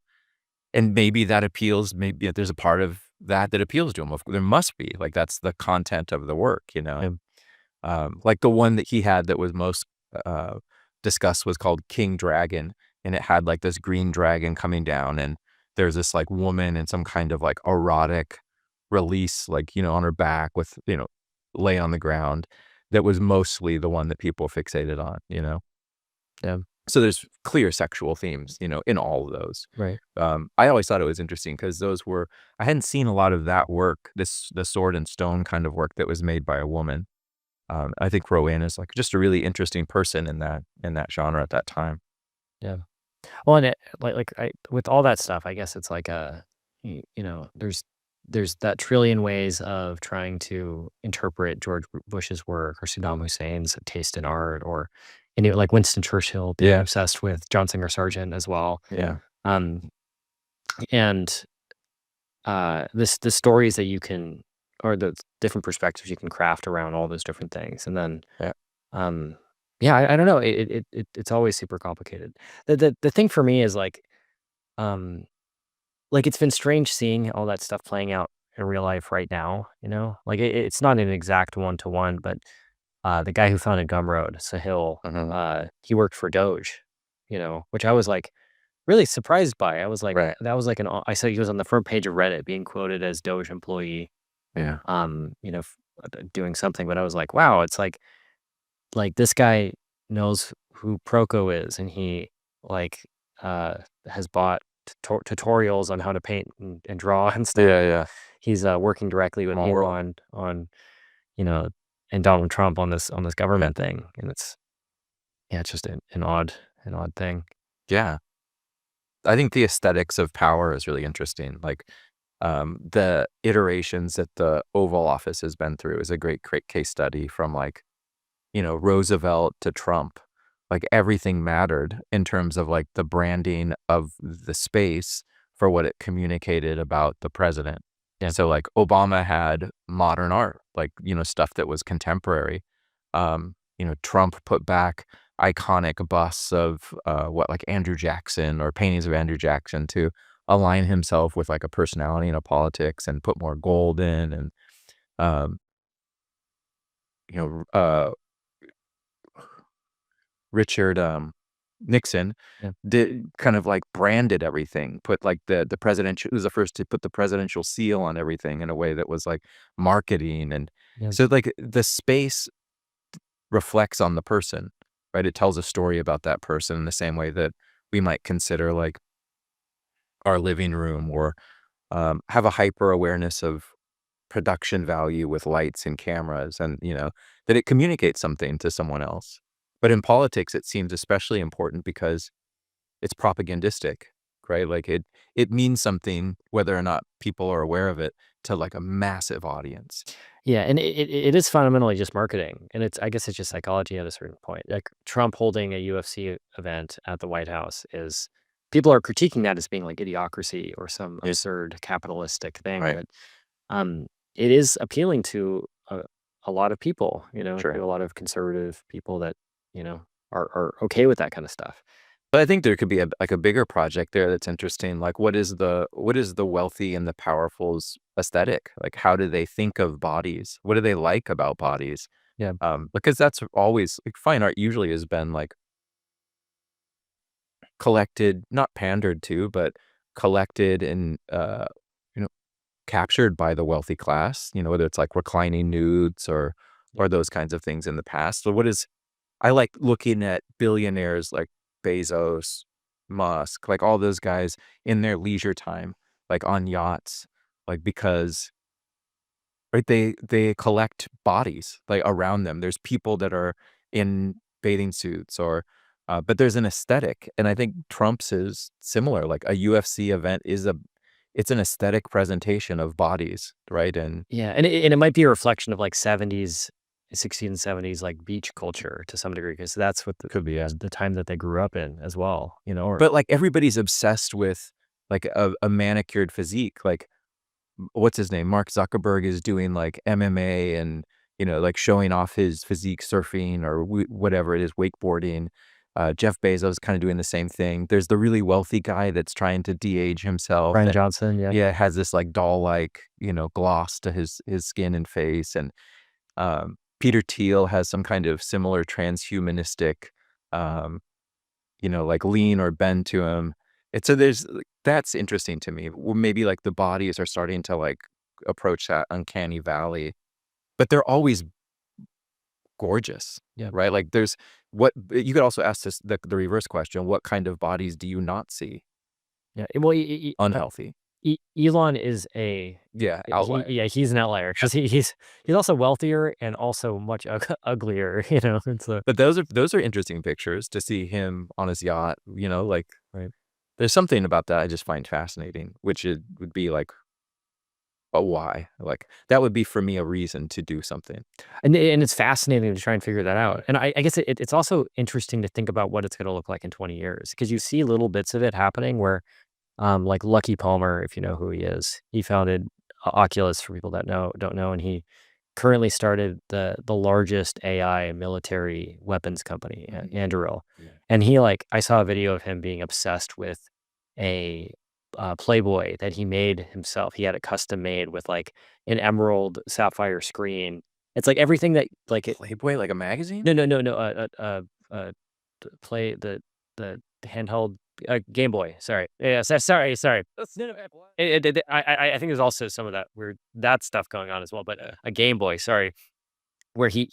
and maybe that appeals, maybe there's a part of that that appeals to him. There must be, like, that's the content of the work, you know? yeah, Like the one that he had that was most, uh, discussed was called King Dragon, and it had, like, this green dragon coming down, and there's this, like, woman in some kind of, like, erotic release, like, on her back with, lay on the ground. That was mostly the one that people fixated on, you know? yeah, So there's clear sexual themes, in all of those. right. I always thought it was interesting because I hadn't seen a lot of that work, the sword and stone kind of work that was made by a woman. I think Rowan is, like, just a really interesting person in that genre at that time. Yeah. Well, and I with all that stuff, I guess it's like there's that trillion ways of trying to interpret George Bush's work or Saddam Hussein's taste in art, or like Winston Churchill being Yeah, obsessed with John Singer Sargent as well. yeah, Um, and the stories that you can, or the different perspectives you can craft around all those different things, and then yeah. um, yeah, I don't know, it's always super complicated. The thing for me is um, like it's been strange seeing all that stuff playing out in real life right now. Like it's not an exact one to one, but the guy who founded Gumroad, Sahil, Mhm. he worked for Doge, which I was like really surprised by. I was like, Right. that was like I saw he was on the front page of Reddit being quoted as Doge employee, Yeah. doing something. But I was like, wow, it's like this guy knows who Proco is, and he like uh has bought tutorials on how to paint and draw and stuff. Yeah, yeah. He's working directly with Small him world. on you know and Donald Trump on this Yeah. government thing, and it's just an odd thing. Yeah. I think the aesthetics of power is really interesting, like, the iterations that the Oval Office has been through is a great case study from, like, Roosevelt to Trump. Like, everything mattered in terms of, like, the branding of the space for what it communicated about the president. Yeah, So, like, Obama had modern art, like, stuff that was contemporary. Trump put back iconic busts of, like, Andrew Jackson or paintings of Andrew Jackson to align himself with, like, a personality and a politics and put more gold in and, um, you know, uh Richard, Nixon yeah, did kind of, like, branded everything, put, like, the presidential he was the first to put the presidential seal on everything in a way that was, like, marketing, and yeah. so, like, the space reflects on the person, right? It tells a story about that person in the same way that we might consider, like, our living room or, have a hyper awareness of production value with lights and cameras and, that it communicates something to someone else. But in politics, it seems especially important because it's propagandistic, right? Like it means something whether or not people are aware of it to like a massive audience. Yeah, and it is fundamentally just marketing, and I guess it's just psychology at a certain point. Like Trump holding a UFC event at the White House is people are critiquing that as being like idiocracy or some Yeah. absurd capitalistic thing, Right. but it is appealing to a lot of people, to Sure. a lot of conservative people that you know are okay with that kind of stuff. But I think there could be like a bigger project there that's interesting. Like, what is the wealthy and the powerful's aesthetic? Like, how do they think of bodies? What do they like about bodies? Yeah. Because that's always like fine art usually has been like collected, not pandered to, but collected and you know, captured by the wealthy class, whether it's like reclining nudes Yeah. or those kinds of things in the past. So I like looking at billionaires like Bezos, Musk, like all those guys in their leisure time, like on yachts, like because right they collect bodies like around them. There's people that are in bathing suits or but there's an aesthetic, and I think Trump's is similar. Like a UFC event it's an aesthetic presentation of bodies, right? And Yeah, and it might be a reflection of, like, 70s, 60s and 70s, like, beach culture to some degree, because that's what could be, yeah. the time that they grew up in as well, or But like everybody's obsessed with like a manicured physique. Like what's his name? Mark Zuckerberg is doing like MMA and, like showing off his physique surfing or whatever it is, wakeboarding. Jeff Bezos kind of doing the same thing. There's the really wealthy guy that's trying to de-age himself Brian and Johnson, yeah. yeah, has this like doll-like, gloss to his skin and face. And Peter Thiel has some kind of similar transhumanistic, um, like lean or bend to him. It's so there's like, that's interesting to me. Well, maybe like the bodies are starting to like approach that uncanny valley, but they're always gorgeous, Yeah, right? Like there's what you could also ask this the reverse question: what kind of bodies do you not see? yeah, well, Unhealthy, Elon is a yeah, he outlier. yeah, he's an outlier 'cause he's also wealthier and also much uglier, and so But those are interesting pictures to see him on his yacht. Like right. there's something about that I just find fascinating, which it would be like a why. Like that would be for me a reason to do something. And it's fascinating to try and figure that out, and I guess it's also interesting to think about what it's gonna look like in 20 years because you see little bits of it happening where, like Lucky Palmer, if you know who he is, he founded Oculus for people that don't know, and he currently started the largest AI military weapons company, Anduril, Yeah. and I saw a video of him being obsessed with a, Playboy that he made himself. He had it custom made with, like, an emerald sapphire screen. It's like everything that like it Playboy, like a magazine? no, no, no, no, the play the handheld, Game Boy, sorry. Yeah, sorry. No, no, I think there's also some of that stuff going on as well, but a Game Boy, sorry, where he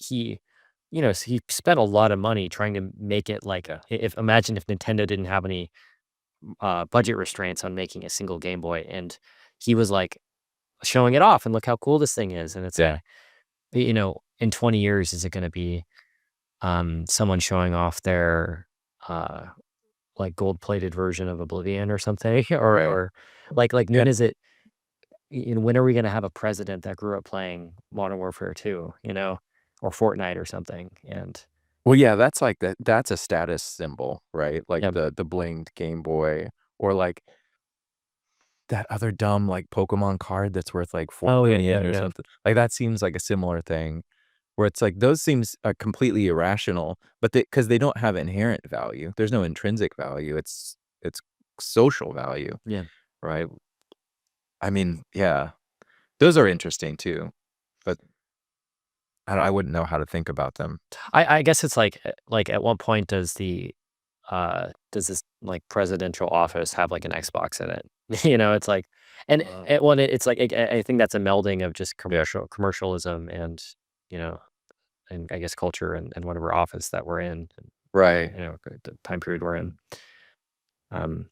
spent a lot of money trying to make it like Yeah. if imagine if Nintendo didn't have any, budget restraints on making a single Game Boy, and he was, like, showing it off, and look how cool this thing is, and it's Yeah. in 20 years, is it gonna be, someone showing off their, uh like, gold-plated version of Oblivion or something, Right. or like, Yeah. when is it when are we gonna have a president that grew up playing Modern Warfare 2, or Fortnite or something, and Well, yeah, that's like that's a status symbol, right? Like yeah. the blinged Game Boy or like that other dumb like Pokemon card that's worth like Oh, yeah, 4 million yeah, or yeah. something. Like that seems like a similar thing where it's like those seems completely irrational, but because they don't have inherent value. There's no intrinsic value. It's social value, Yeah. right? I mean, yeah, those are interesting too, but I wouldn't know how to think about them. I guess it's like, at what point does this, like, presidential office have, like, an Xbox in it? It's like it's like, I think that's a melding of just Yeah. commercialism you know, and I guess culture and whatever office that we're in, Right. the time period we're in. Um,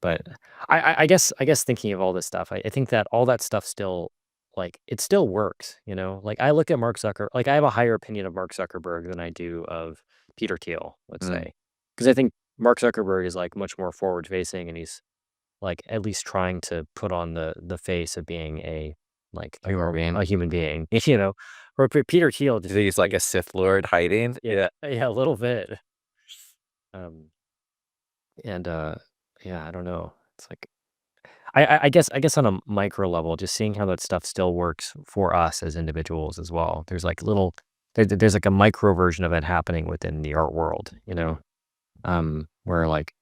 but I guess thinking of all this stuff, I think that all that stuff still, like, it still works, Like, I look at I have a higher opinion of Mark Zuckerberg than I do of Peter Thiel, let's Mm. say, because I think Mark Zuckerberg is, like, much more forward facing, and he's, like, at least trying to put on the face of being like, Human being. a human being, Or Peter Thiel You just think he's like a Sith Lord hiding? yeah, Yeah. yeah, a little bit. Um, and, yeah, I don't know. It's like I guess on a micro level, just seeing how that stuff still works for us as individuals as well. There's like there's like a micro version of it happening within the art world. Um, where like,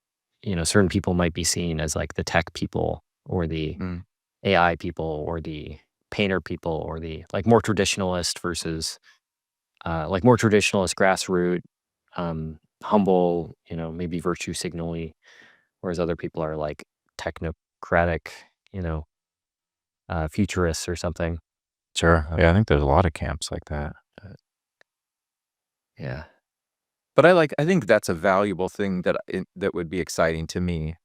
certain people might be seen as like the tech people or the Mm, AI people or the painter people or the like more traditionalist versus like more traditionalist grassroots, humble, maybe virtue signally, whereas other people are like technocratic, you know, futurists or something. sure. Um, Yeah, I think there's a lot of camps like that. yeah. But I think that's a valuable thing that would be exciting to me,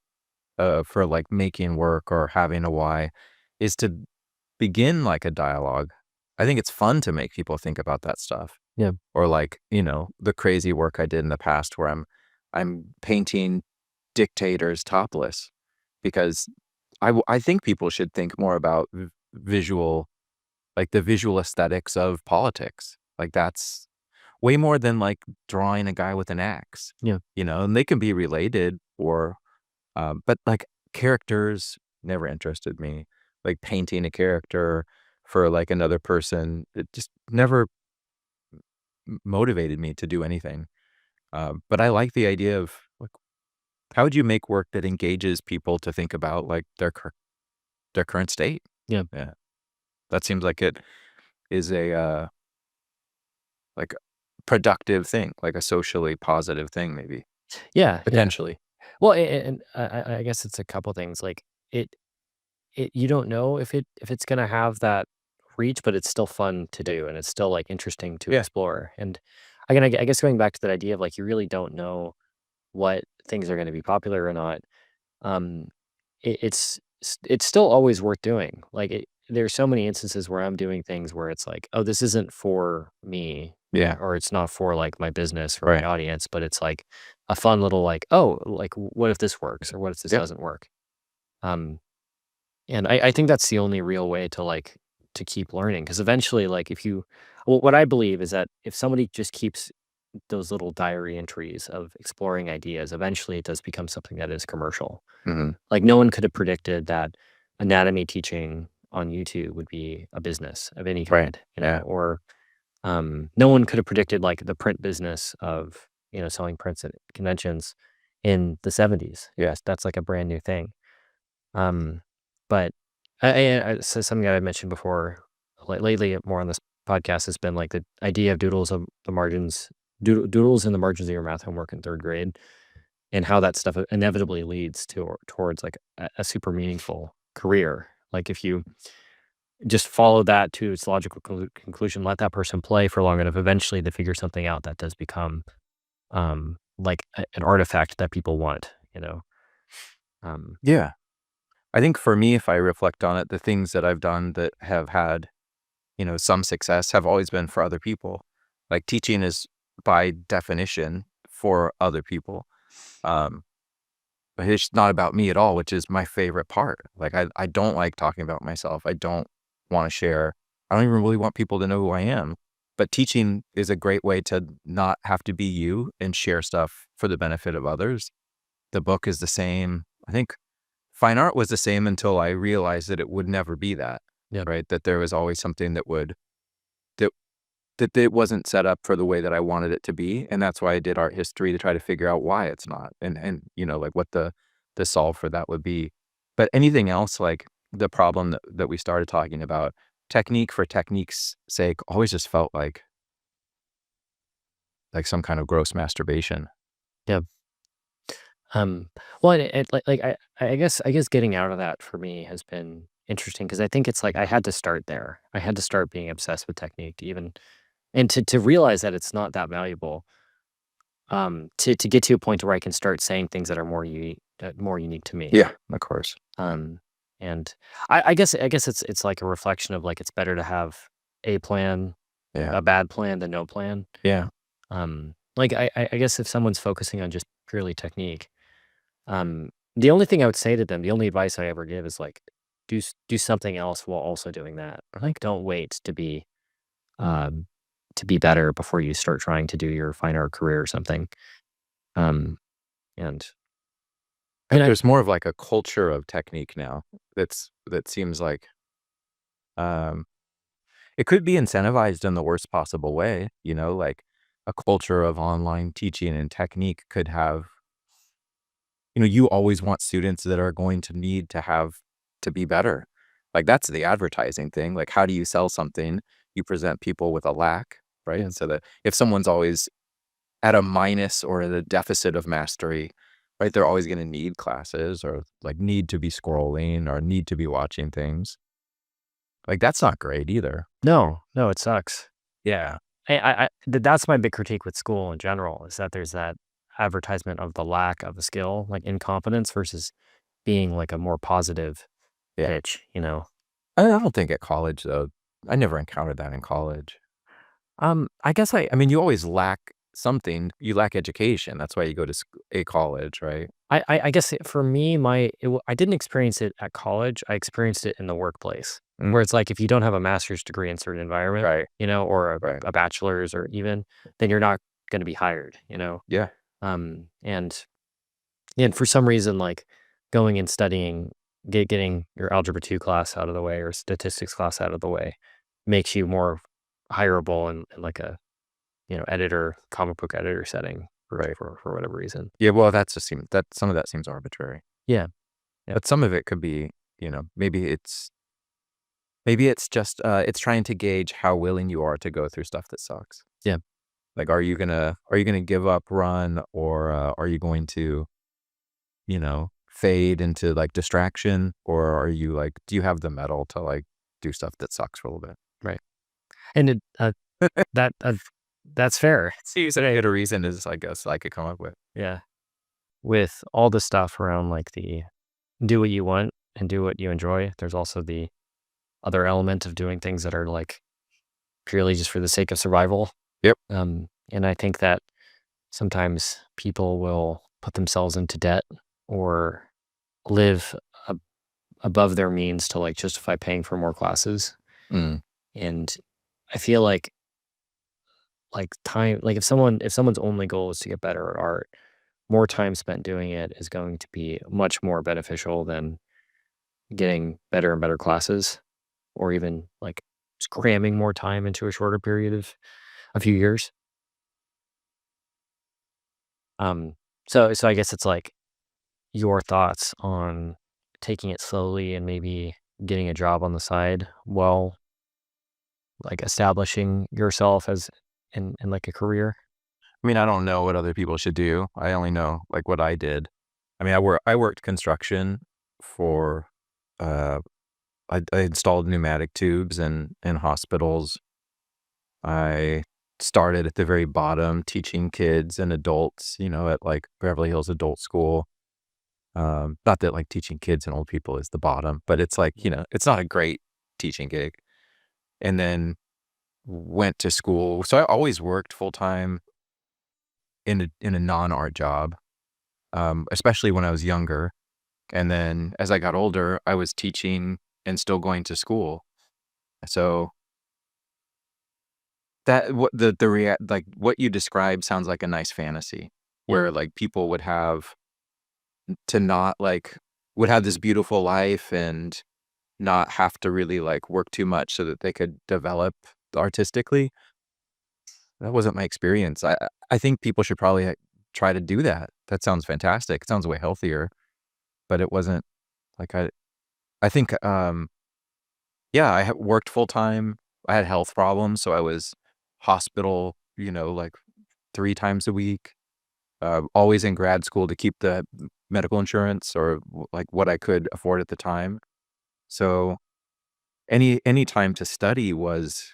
for, like, making work or having a why, is to begin, like, a dialogue. I think it's fun to make people think about that stuff, Yeah. or, like, the crazy work I did in the past where I'm painting dictators topless because I think people should think more about the visual aesthetics of politics. Like, that's way more than, like, drawing a guy with an axe, Yeah. and they can be related but, like, characters never interested me. Like, painting a character for, like, another person, it just never motivated me to do anything. But I like the idea of, like, how would you make work that engages people to think about, like, their current state? Yeah. Yeah. That seems like it is like, a productive thing, like a socially positive thing maybe, Yeah. Yeah. potentially. Well, and I guess it's a couple things. Like it, you don't know if it's gonna have that reach, but it's still fun to do, and it's still like interesting to Yeah. explore. And again, I guess going back to that idea of like you really don't know what things are going to be popular or not. Um, it's still always worth doing. Like there's so many instances where I'm doing things where it's like, oh, this isn't for me, Yeah. or it's not for like my business or my Right. audience, but it's like a fun little like, oh, like what if this works or what if this Yeah. doesn't work? Um, and I think that's the only real way to like to keep learning because eventually, like if you, well, what I believe is that if somebody just keeps those little diary entries of exploring ideas, eventually it does become something that is commercial. Mhm. Like no one could have predicted that anatomy teaching on YouTube would be a business of any Right. kind, Yeah. or no one could have predicted like the print business of, selling prints at conventions in the 70s. Yes, that's like a brand new thing. Um, but so something that I mentioned before, like lately, more on this podcast has been like the idea of doodles of the margins, doodles in the margins of your math homework in third grade, and how that stuff inevitably leads towards like a super meaningful career. Like if you just follow that to its logical conclusion, let that person play for long enough, eventually they figure something out that does become like an artifact that people want. Um, Yeah. I think for me, if I reflect on it, the things that I've done that have had, some success have always been for other people. Like teaching is by definition for other people. Um, but it's not about me at all, which is my favorite part. Like I don't like talking about myself. I don't want to share. I don't even really want people to know who I am. But teaching is a great way to not have to be you and share stuff for the benefit of others. The book is the same. I think fine art was the same until I realized that it would never be that, yeah, right? That there was always something that that it wasn't set up for the way that I wanted it to be, and that's why I did art history to try to figure out why it's not, and like what the solve for that would be. But anything else, like the problem that we started talking about, technique for technique's sake, always just felt like some kind of gross masturbation. yeah. Um, well, and like I guess getting out of that for me has been interesting because I think it's like I had to start there. I had to start being obsessed with technique to even and to realize that it's not that valuable. To get to a point where I can start saying things that are more unique to me. Yeah, of course. Um, and I guess it's like a reflection of like it's better to have a plan, Yeah, a bad plan than no plan. yeah, Like I guess if someone's focusing on just purely technique. The only thing I would say to them, the only advice I ever give is like, do something else while also doing that. Like, don't wait um, to be better before you start trying to do your fine art career or something. Um, and and I, there's more of like a culture of technique now that seems like um it could be incentivized in the worst possible way, like a culture of online teaching and technique could have you always want students that are going to need to have to be better. Like, that's the advertising thing. Like, how do you sell something? You present people with a lack, right? And so that if someone's always at a minus or at a deficit of mastery, right, they're always gonna need classes or, like, need to be scrolling or need to be watching things. Like, that's not great either. No, no, it sucks. Yeah. That's my big critique with school in general is that there's that advertisement of the lack of a skill, like incompetence versus being like a more positive Yeah. pitch, you know? I don't think at college, though. I never encountered that in college. I guess I mean, you always lack something. You lack education. That's why you go to a college, right? I guess for me, I didn't experience it at college. I experienced it in the workplace, Mm, where it's like if you don't have a master's degree in certain environment, right, or right. a bachelor's, or even then you're not going to be hired. Yeah, And for some reason, like going and studying, getting your algebra 2 class out of the way or statistics class out of the way makes you more hireable in like a, editor, comic book editor setting for, right. for whatever reason. Yeah, well, that's just seem that some of that seems arbitrary, Yeah. Yeah. but some of it could be, maybe it's just, it's trying to gauge how willing you are to go through stuff that sucks. Yeah. Like, are you gonna give up, run, or, are you going to, fade into, like, distraction, or are you, like do you have the mettle to, like, do stuff that sucks for a little bit? Right. And that, that's fair. Seems like a reason is, I guess, I could come up with. Yeah. With all the stuff around like the do what you want and do what you enjoy, there's also the other element of doing things that are like purely just for the sake of survival. Yep. And I think that sometimes people will put themselves into debt or live ab- above their means to like justify paying for more classes. Mm, And I feel like time, like if someone's only goal is to get better at art, more time spent doing it is going to be much more beneficial than getting better and better classes, or even like just cramming more time into a shorter period of a few years. So I guess it's like your thoughts on taking it slowly and maybe getting a job on the side while like establishing yourself as in like a career. I mean, I don't know what other people should do. I only know, like, what I did. I mean, I worked construction for, uh I installed pneumatic tubes in hospitals. I started at the very bottom teaching kids and adults, at, like, Beverly Hills Adult School. Not that, like, teaching kids and old people is the bottom, but it's like, it's not a great teaching gig. And then went to school. So I always worked full time in a non-art job, especially when I was younger. And then as I got older, I was teaching and still going to school. So that what like what you described sounds like a nice fantasy Yeah. where like people would have to not like would have this beautiful life and not have to really like work too much so that they could develop artistically. That wasn't my experience. I think people should probably try to do that. That sounds fantastic. It sounds way healthier, but it wasn't like I think yeah, I worked full time. I had health problems, so I was hospital, like 3 times a week. Always in grad school to keep the medical insurance or like what I could afford at the time. So any time to study was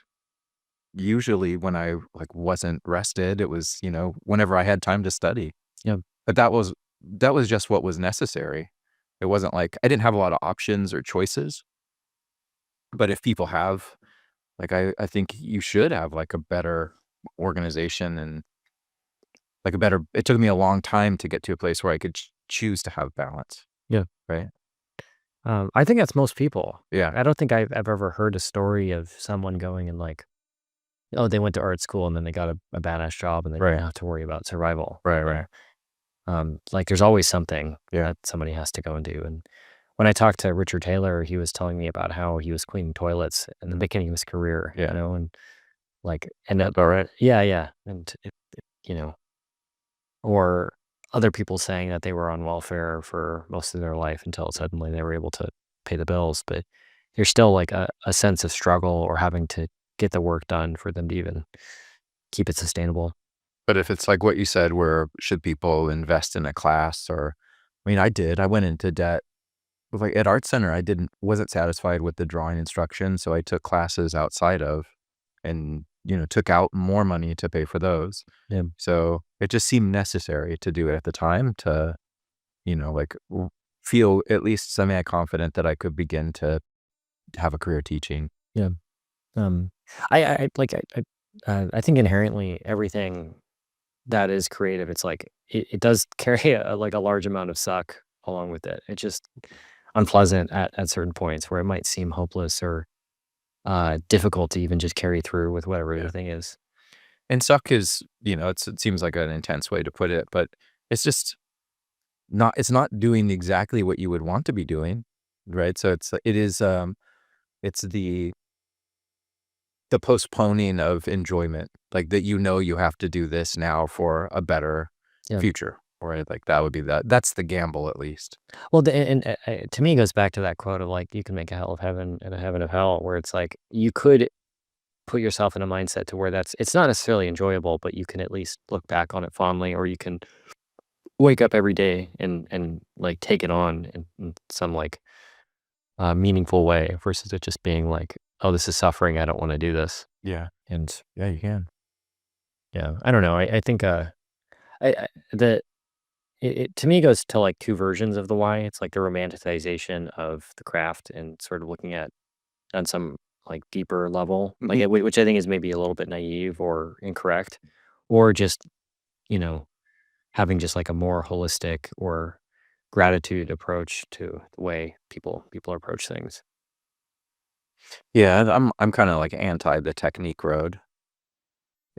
usually when I like wasn't rested. It was, whenever I had time to study. Yeah. But that was just what was necessary. It wasn't like I didn't have a lot of options or choices. But if people have, like, I think you should have, like, a better organization and, like, it took me a long time to get to a place where I could choose to have balance, Yeah. right? I think that's most people. Yeah. I don't think I've ever heard a story of someone going and like, oh, they went to art school and then they got a badass job and they Right. didn't have to worry about survival. Right, right. Like there's always something Yeah. that somebody has to go and do. And when I talked to Richard Taylor, he was telling me about how he was cleaning toilets in the beginning of his career, Yeah. and like, and that, All right. yeah, yeah. And, you know, or other people saying that they were on welfare for most of their life until suddenly they were able to pay the bills. But there's still like a sense of struggle or having to get the work done for them to even keep it sustainable. But if it's like what you said, where should people invest in a class or, I mean, I did. I went into debt. Like at Art Center, I wasn't satisfied with the drawing instruction, so I took classes outside of and, took out more money to pay for those. Yeah. So it just seemed necessary to do it at the time to, like feel at least semi-confident that I could begin to have a career teaching. Yeah. Um, I think inherently everything that is creative, it's like it does carry like a large amount of suck along with it. It's just unpleasant at certain points where it might seem hopeless or difficult to even just carry through with whatever the thing is. And suck is, it seems like an intense way to put it, but it's just it's not doing exactly what you would want to be doing, right? So it's the postponing of enjoyment, like that, you have to do this now for a better Yeah. future, right? Like that would be that's the gamble, at least. Well, to me, it goes back to that quote of like, you can make a hell of heaven and a heaven of hell, where it's like you could put yourself in a mindset to where it's not necessarily enjoyable, but you can at least look back on it fondly, or you can wake up every day and like take it on in some like meaningful way versus it just being like, oh, this is suffering. I don't want to do this. Yeah. And Yeah, you can. yeah, I don't know. I think I the it to me goes to like two versions of the why. It's like the romanticization of the craft and sort of looking at on some like deeper level, like which I think is maybe a little bit naive or incorrect, or just you know having just like a more holistic or gratitude approach to the way people approach things. Yeah, I'm kind of like anti the technique road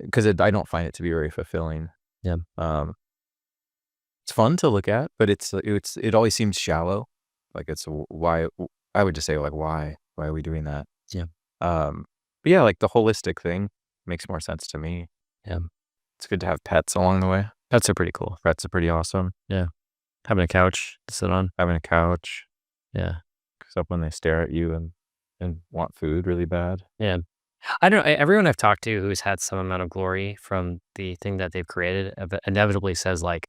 because I don't find it to be very fulfilling. Yeah. Um, it's fun to look at, but it always seems shallow. Like why I would just say like why are we doing that? Yeah. But yeah, like the holistic thing makes more sense to me. Yeah. It's good to have pets along the way. Pets are pretty cool. Pets are pretty awesome. Yeah. Having a couch to sit on. Having a couch, Yeah. except when they stare at you and want food really bad. Yeah. I don't know. Everyone I've talked to who's had some amount of glory from the thing that they've created inevitably says like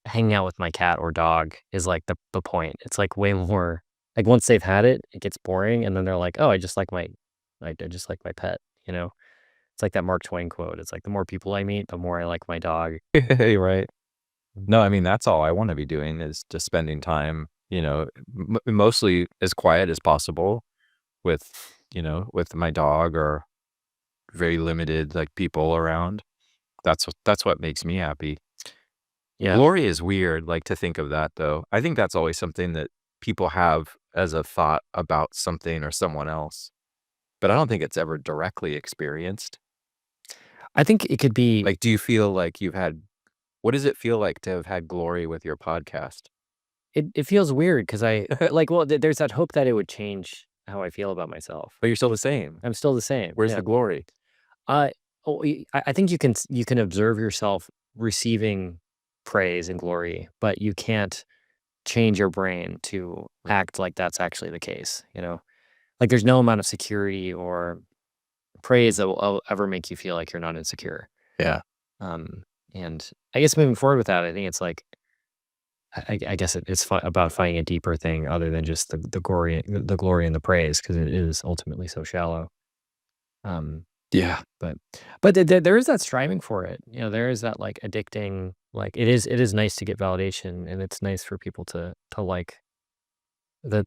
hanging out with my cat or dog is like the point. It's like way more like once they've had it, it gets boring, and then they're like, oh, I just like my pet. You know, it's like that Mark Twain quote. It's like the more people I meet, the more I like my dog. Right. No, I mean, that's all I want to be doing is just spending time, mostly as quiet as possible with, with my dog or very limited like people around. That's what makes me happy. Yeah. Glory is weird, like to think of that though. I think that's always something that people have as a thought about something or someone else, but I don't think it's ever directly experienced. I think it could be. Like, do you feel like what does it feel like to have had glory with your podcast? It feels weird because I like. Well, there's that hope that it would change how I feel about myself. But you're still the same. I'm still the same. Where's Yeah. the glory? Uh, I think you can observe yourself receiving praise and glory, but you can't change your brain to act like that's actually the case. You know, like there's no amount of security or praise that will ever make you feel like you're not insecure. Yeah. Um, and I guess moving forward with that, I think it's like I guess it's about finding a deeper thing other than just the glory and the praise because it is ultimately so shallow. Um, Yeah. but there is that striving for it. You know, there is that like addicting. Like it is nice to get validation, and it's nice for people to like the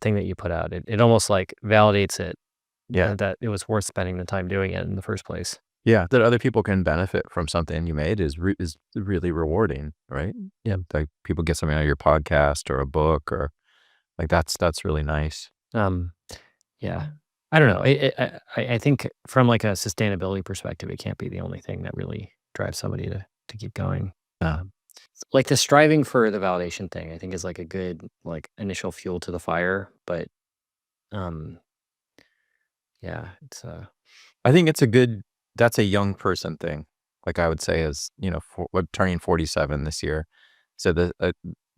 thing that you put out. It almost like validates it. Yeah. That it was worth spending the time doing it in the first place. Yeah. That other people can benefit from something you made is really rewarding, right? Yeah. Like people get something out of your podcast or a book or like that's really nice. Yeah. I don't know. I think from like a sustainability perspective, it can't be the only thing that really drives somebody to keep going. Like the striving for the validation thing, I think is like a good like initial fuel to the fire. But um, yeah, it's I think that's a young person thing. Like I would say is, turning 47 this year. So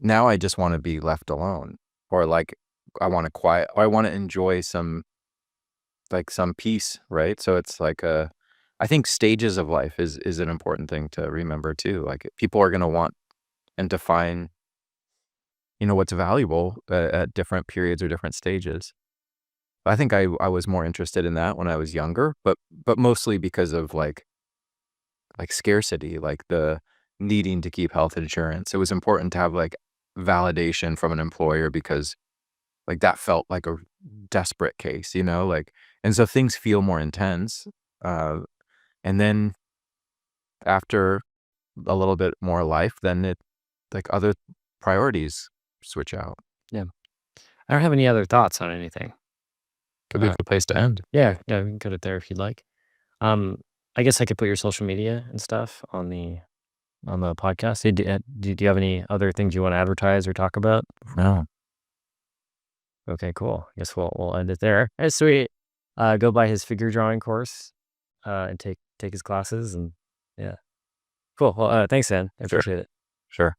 now I just want to be left alone, or like I want to quiet, or I want to enjoy some peace, right? So it's like I think stages of life is an important thing to remember too. Like people are going to want and define, what's valuable at different periods or different stages. I think I was more interested in that when I was younger, but mostly because of like scarcity, like the needing to keep health insurance. It was important to have like validation from an employer because like that felt like a desperate case, like, and so things feel more intense. Uh, and then after a little bit more life, then like other priorities switch out. Yeah. I don't have any other thoughts on anything. Could be a good place to end. Yeah, we can cut it there if you'd like. I guess I could put your social media and stuff on the podcast. Do you have any other things you want to advertise or talk about? No. Okay, cool. I guess we'll end it there. That's sweet. Go buy his figure drawing course, and take his classes, and yeah, cool. Well, thanks, Dan. I Sure. appreciate it. Sure.